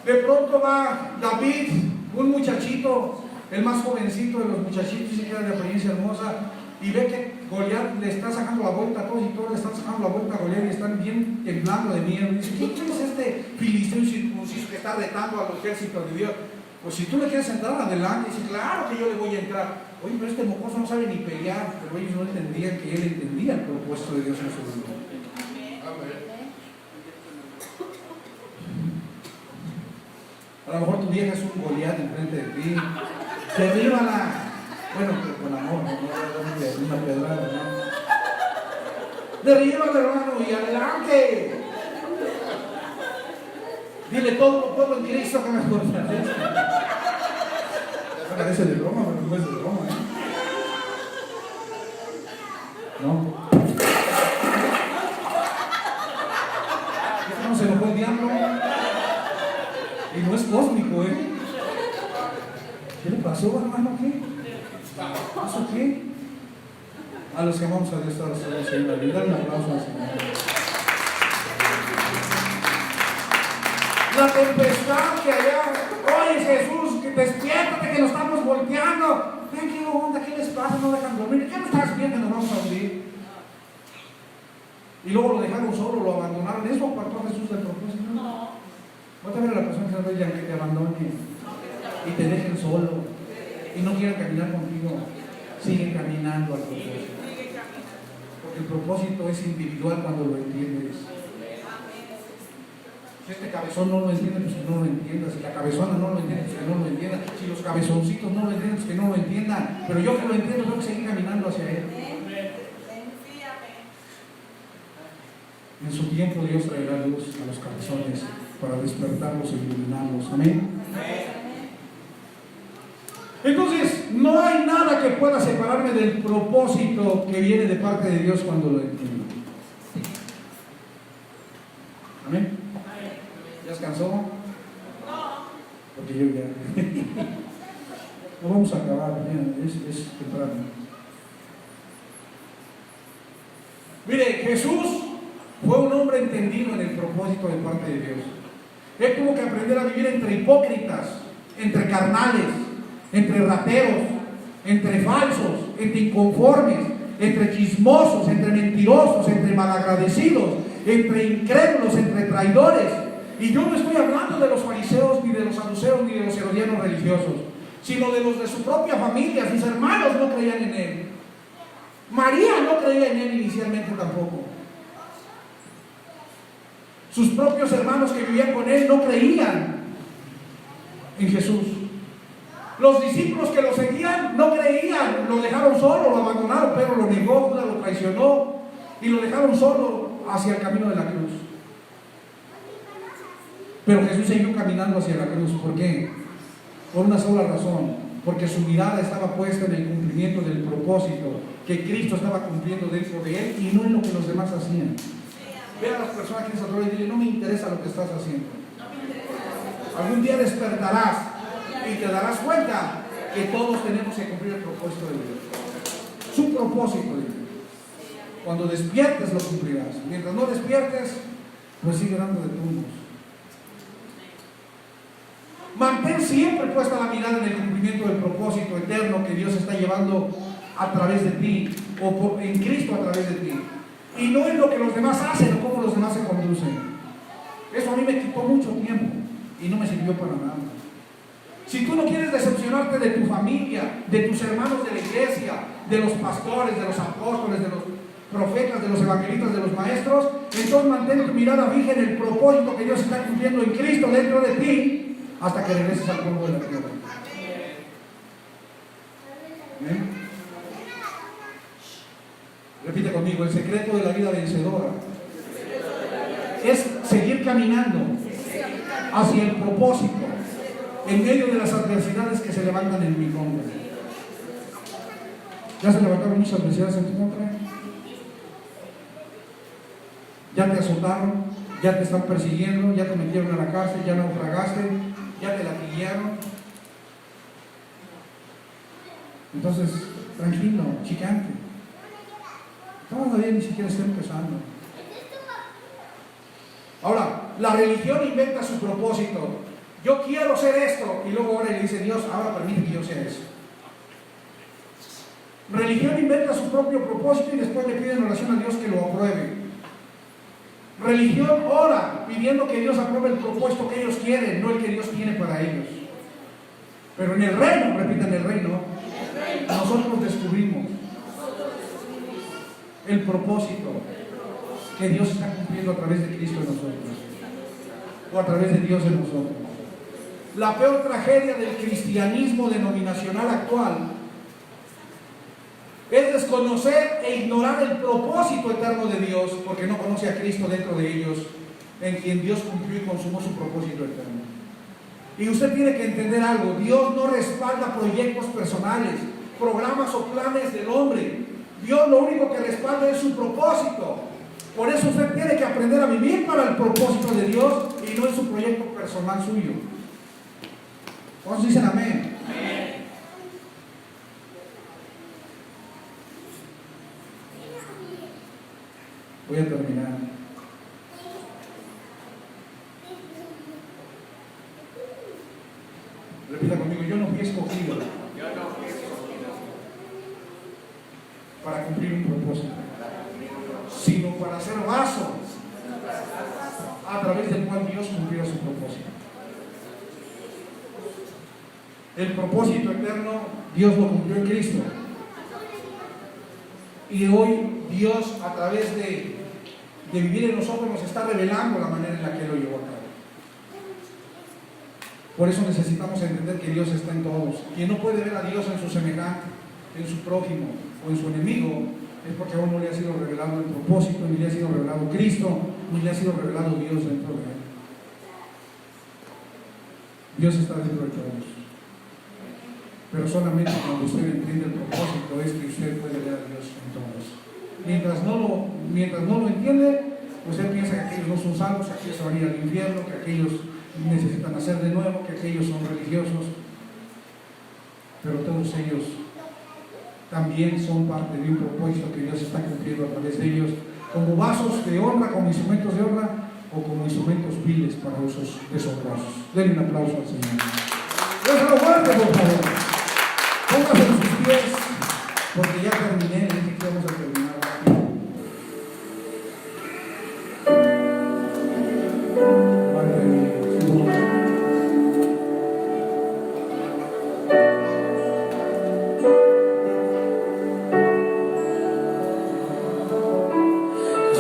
De pronto va David, un muchachito, el más jovencito de los muchachitos, y queda de apariencia hermosa, y ve que Goliat le está sacando la vuelta a todos, y todos le están sacando la vuelta a Goliat y están bien temblando de miedo. Y dice, ¿quién es este filisteo incircunciso que está retando al ejército de Dios? Pues si tú le quieres entrar adelante, dice, claro que yo le voy a entrar. Oye, pero este mocoso no sabe ni pelear. Pero ellos no entendían que él entendía el propósito de Dios en su vida. A lo mejor tu vieja es un Goliat enfrente de ti. Derríbala. Bueno, pero con amor, no que una pedrada, ¿no? Derríbalo, hermano, y adelante. Dile todo pueblo en Cristo que me fortalece. Parece de broma, pero no es de broma, ¿eh? ¿No? No se lo fue el diablo. Y no es cósmico, ¿eh? ¿Qué le pasó, hermano? ¿Qué? ¿Pasó qué? A los que amamos a Dios, todos los Señor. Dale un aplauso al Señor. La tempestad que allá, oye Jesús, que despiértate, que nos estamos volteando. Ven, ¿qué onda? ¿Qué les pasa? No dejan dormir. ¿Qué no estás viendo? Nos vamos a hundir. Y luego lo dejaron solo, lo abandonaron. ¿Eso apartó a Jesús del propósito? No. Voy a ver a la persona que no veía que te abandone y te dejen solo y no quieran caminar contigo. Siguen caminando al propósito. Porque el propósito es individual cuando lo entiendes. Si este cabezón no lo entiende, pues que no lo entienda. Si la cabezona no lo entiende, pues que no lo entienda. Si los cabezoncitos no lo entienden, pues que no lo entiendan. Pero yo que lo entiendo, tengo que seguir caminando hacia él. En su tiempo Dios traerá luz a los cabezones para despertarlos e iluminarlos. Amén. Entonces, no hay nada que pueda separarme del propósito que viene de parte de Dios cuando lo entiendo. Amén. ¿Ya descansó? No. Porque yo ya. No vamos a acabar, es temprano. Mire, Jesús fue un hombre entendido en el propósito de parte de Dios. Él tuvo que aprender a vivir entre hipócritas, entre carnales, entre rateros, entre falsos, entre inconformes, entre chismosos, entre mentirosos, entre malagradecidos, entre incrédulos, entre traidores. Y yo no estoy hablando de los fariseos, ni de los saduceos, ni de los herodianos religiosos, sino de los de su propia familia. Sus hermanos no creían en él. María no creía en él inicialmente tampoco. Sus propios hermanos que vivían con él no creían en Jesús. Los discípulos que lo seguían no creían, lo dejaron solo, lo abandonaron. Pedro lo negó, Judas lo traicionó y lo dejaron solo hacia el camino de la cruz. Pero Jesús siguió caminando hacia la cruz. ¿Por qué? Por una sola razón: porque su mirada estaba puesta en el cumplimiento del propósito que Cristo estaba cumpliendo dentro de él y no en lo que los demás hacían. Ve a las personas que se y dile: no me interesa lo que estás haciendo. Algún día despertarás y te darás cuenta que todos tenemos que cumplir el propósito de Dios. Su propósito de Dios. Cuando despiertes lo cumplirás. Mientras no despiertes, pues sigue dando de tumbos. Mantén siempre puesta la mirada en el cumplimiento del propósito eterno que Dios está llevando a través de ti, o en Cristo a través de ti. Y no en lo que los demás hacen o cómo los demás se conducen. Eso a mí me quitó mucho tiempo y no me sirvió para nada. Si tú no quieres decepcionarte de tu familia, de tus hermanos de la iglesia, de los pastores, de los apóstoles, de los profetas, de los evangelistas, de los maestros, entonces mantén tu mirada fija en el propósito que Dios está cumpliendo en Cristo dentro de ti hasta que regreses al polvo de la tierra. ¿Bien? Repite conmigo: el secreto de la vida vencedora es seguir caminando hacia el propósito en medio de las adversidades que se levantan en mi contra. ¿Ya se levantaron muchas adversidades en tu contra? ¿Ya te azotaron? ¿Ya te están persiguiendo? ¿Ya te metieron a la cárcel? ¿Ya naufragaste? ¿Ya te latillaron? Entonces, tranquilo, chicante. Todavía ni siquiera está empezando. Ahora, la religión inventa su propósito. Yo quiero ser esto. Y luego ahora le dice Dios: ahora permite que yo sea eso. Religión inventa su propio propósito y después le pide en oración a Dios que lo apruebe. Religión ora pidiendo que Dios apruebe el propósito que ellos quieren, no el que Dios tiene para ellos. Pero en el reino, repiten, el reino, nosotros descubrimos el propósito que Dios está cumpliendo a través de Cristo en nosotros, o a través de Dios en nosotros. La peor tragedia del cristianismo denominacional actual es desconocer e ignorar el propósito eterno de Dios, porque no conoce a Cristo dentro de ellos, en quien Dios cumplió y consumó su propósito eterno. Y usted tiene que entender algo: Dios no respalda proyectos personales, programas o planes del hombre. Dios lo único que respalda es su propósito. Por eso usted tiene que aprender a vivir para el propósito de Dios y no en su proyecto personal suyo. ¿Cuántos dicen amén? Amén. Voy a terminar. Repita conmigo: yo no fui escogido para cumplir un propósito, sino para ser vaso a través del cual Dios cumplió su propósito. El propósito eterno Dios lo cumplió en Cristo, y hoy Dios, a través de vivir en nosotros, nos está revelando la manera en la que Él lo llevó a cabo. Por eso necesitamos entender que Dios está en todos. Quien no puede ver a Dios en su semejante, en su prójimo o en su enemigo, es porque aún no le ha sido revelado el propósito, ni le ha sido revelado Cristo, ni le ha sido revelado Dios dentro de él. Dios está dentro de todos. Pero solamente cuando usted entiende el propósito es que usted puede ver a Dios en todos. Mientras no lo entiende, usted piensa que aquellos no son salvos, que aquellos se van a ir al infierno, que aquellos necesitan nacer de nuevo, que aquellos son religiosos. Pero todos ellos también son parte de un propósito que Dios está cumpliendo a través de ellos, como vasos de honra, como instrumentos de honra, o como instrumentos viles para usos deshonrosos. Denle un aplauso al Señor. Déjalo fuerte, por favor. Póngase en sus pies, porque ya terminé, le dije que vamos a terminar rápido. Padre mío,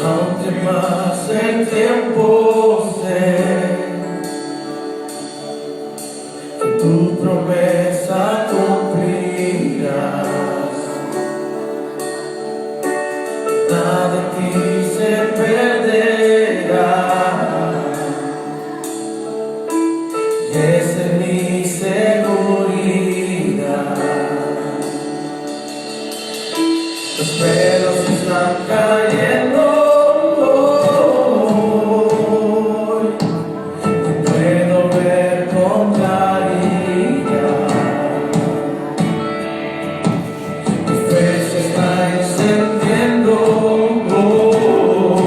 aunque pase el tiempo, sé que tu promesa cumplirás. Nada de ti se perderá, y esa es mi seguridad. Los pelos que están cayendo hoy, te puedo ver con claridad. Mi fe se está encendiendo hoy.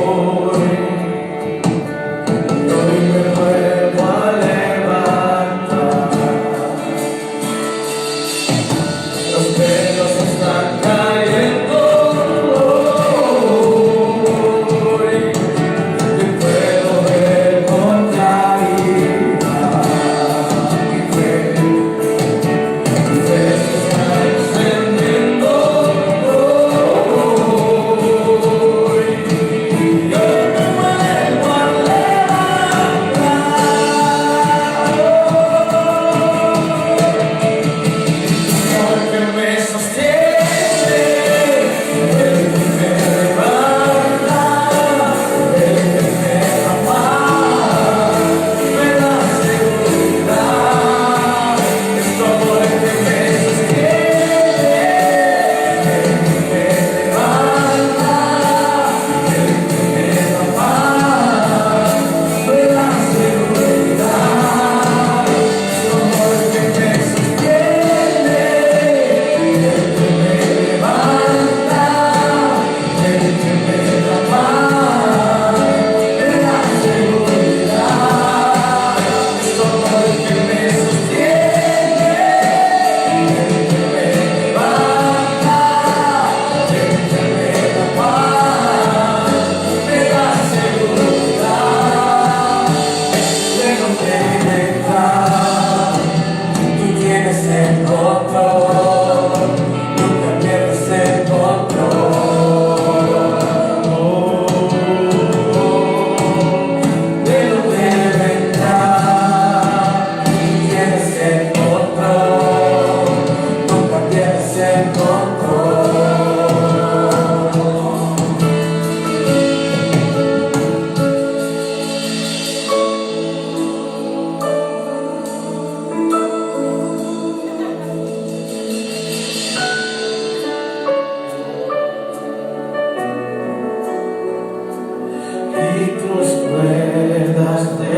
y tus cuerdas de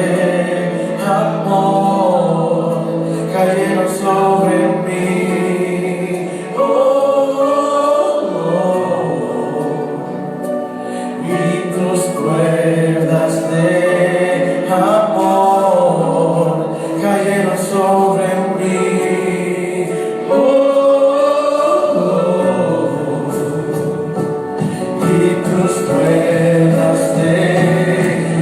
amor cayeron sobre mí. Y tus cuerdas de amor cayeron sobre mí. Y tus cuerdas de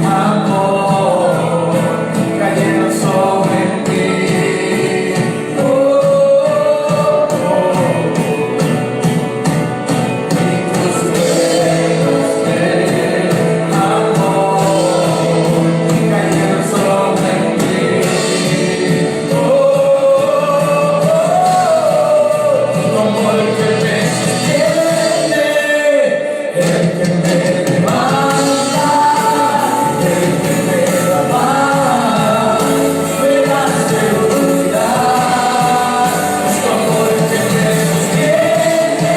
amor cayeron sobre mí. Y tus cuerdas de amor cayeron sobre mí. Como el que me sostiene, el que me levanta, el que me da paz, me da seguridad. Es como el que me sostiene,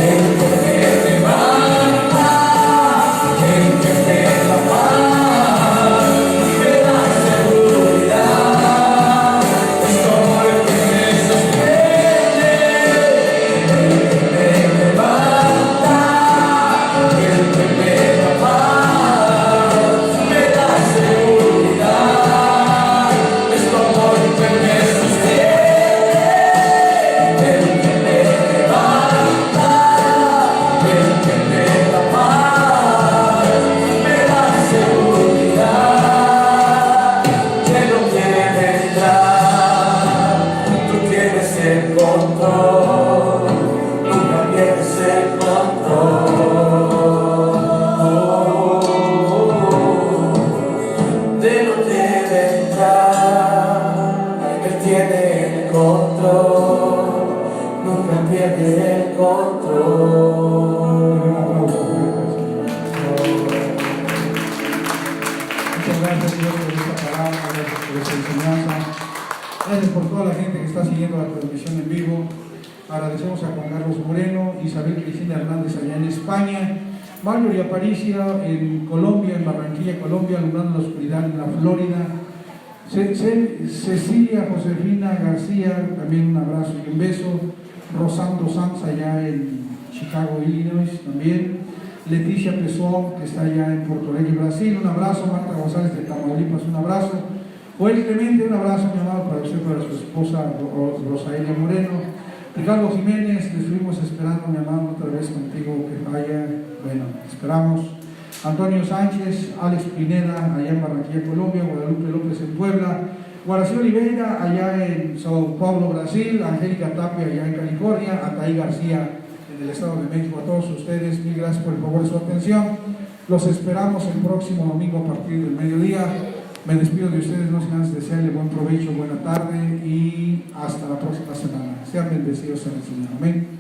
el que me levanta, el que me da paz, me da seguridad. Es como el que me sostiene, el que me levanta, el que me da paz, me da seguridad. Es como el que me sostiene, el que me levanta, el que me da paz, me da seguridad. Que no quiere entrar, tú tienes el control, nunca pierdes el control. De no debe entrar, él tiene el control, nunca pierde el control. Muchas gracias, Dios, por esta palabra, gracias por esta enseñanza. Gracias por toda la gente que está siguiendo la transmisión en vivo. Agradecemos a Juan Carlos Moreno, Isabel Cristina Hernández allá en España, Mario y Aparicia en Colombia, en Barranquilla, Colombia, alumbrando la oscuridad en la Florida. Cecilia Josefina García, también un abrazo y un beso. Rosando Sanz allá en Chicago, Illinois, también. Leticia Pesón, que está allá en Porto Alegre, Brasil, un abrazo. Marta González de Tamaulipas, un abrazo. Joel Clemente, un abrazo, mi amado, para usted, para su esposa Rosaelia Moreno. Ricardo Jiménez, que estuvimos esperando, mi amado, otra vez contigo que vaya. Bueno, esperamos. Antonio Sánchez, Alex Pineda, allá en Barranquilla, Colombia. Guadalupe López en Puebla. Guarací Oliveira, allá en Sao Paulo, Brasil. Angélica Tapia, allá en California. Ataí García, en el Estado de México. A todos ustedes, mil gracias por el favor de su atención. Los esperamos el próximo domingo a partir del mediodía. Me despido de ustedes, no sin antes desearle buen provecho, buena tarde y hasta la próxima semana. Sean bendecidos en el Señor. Amén.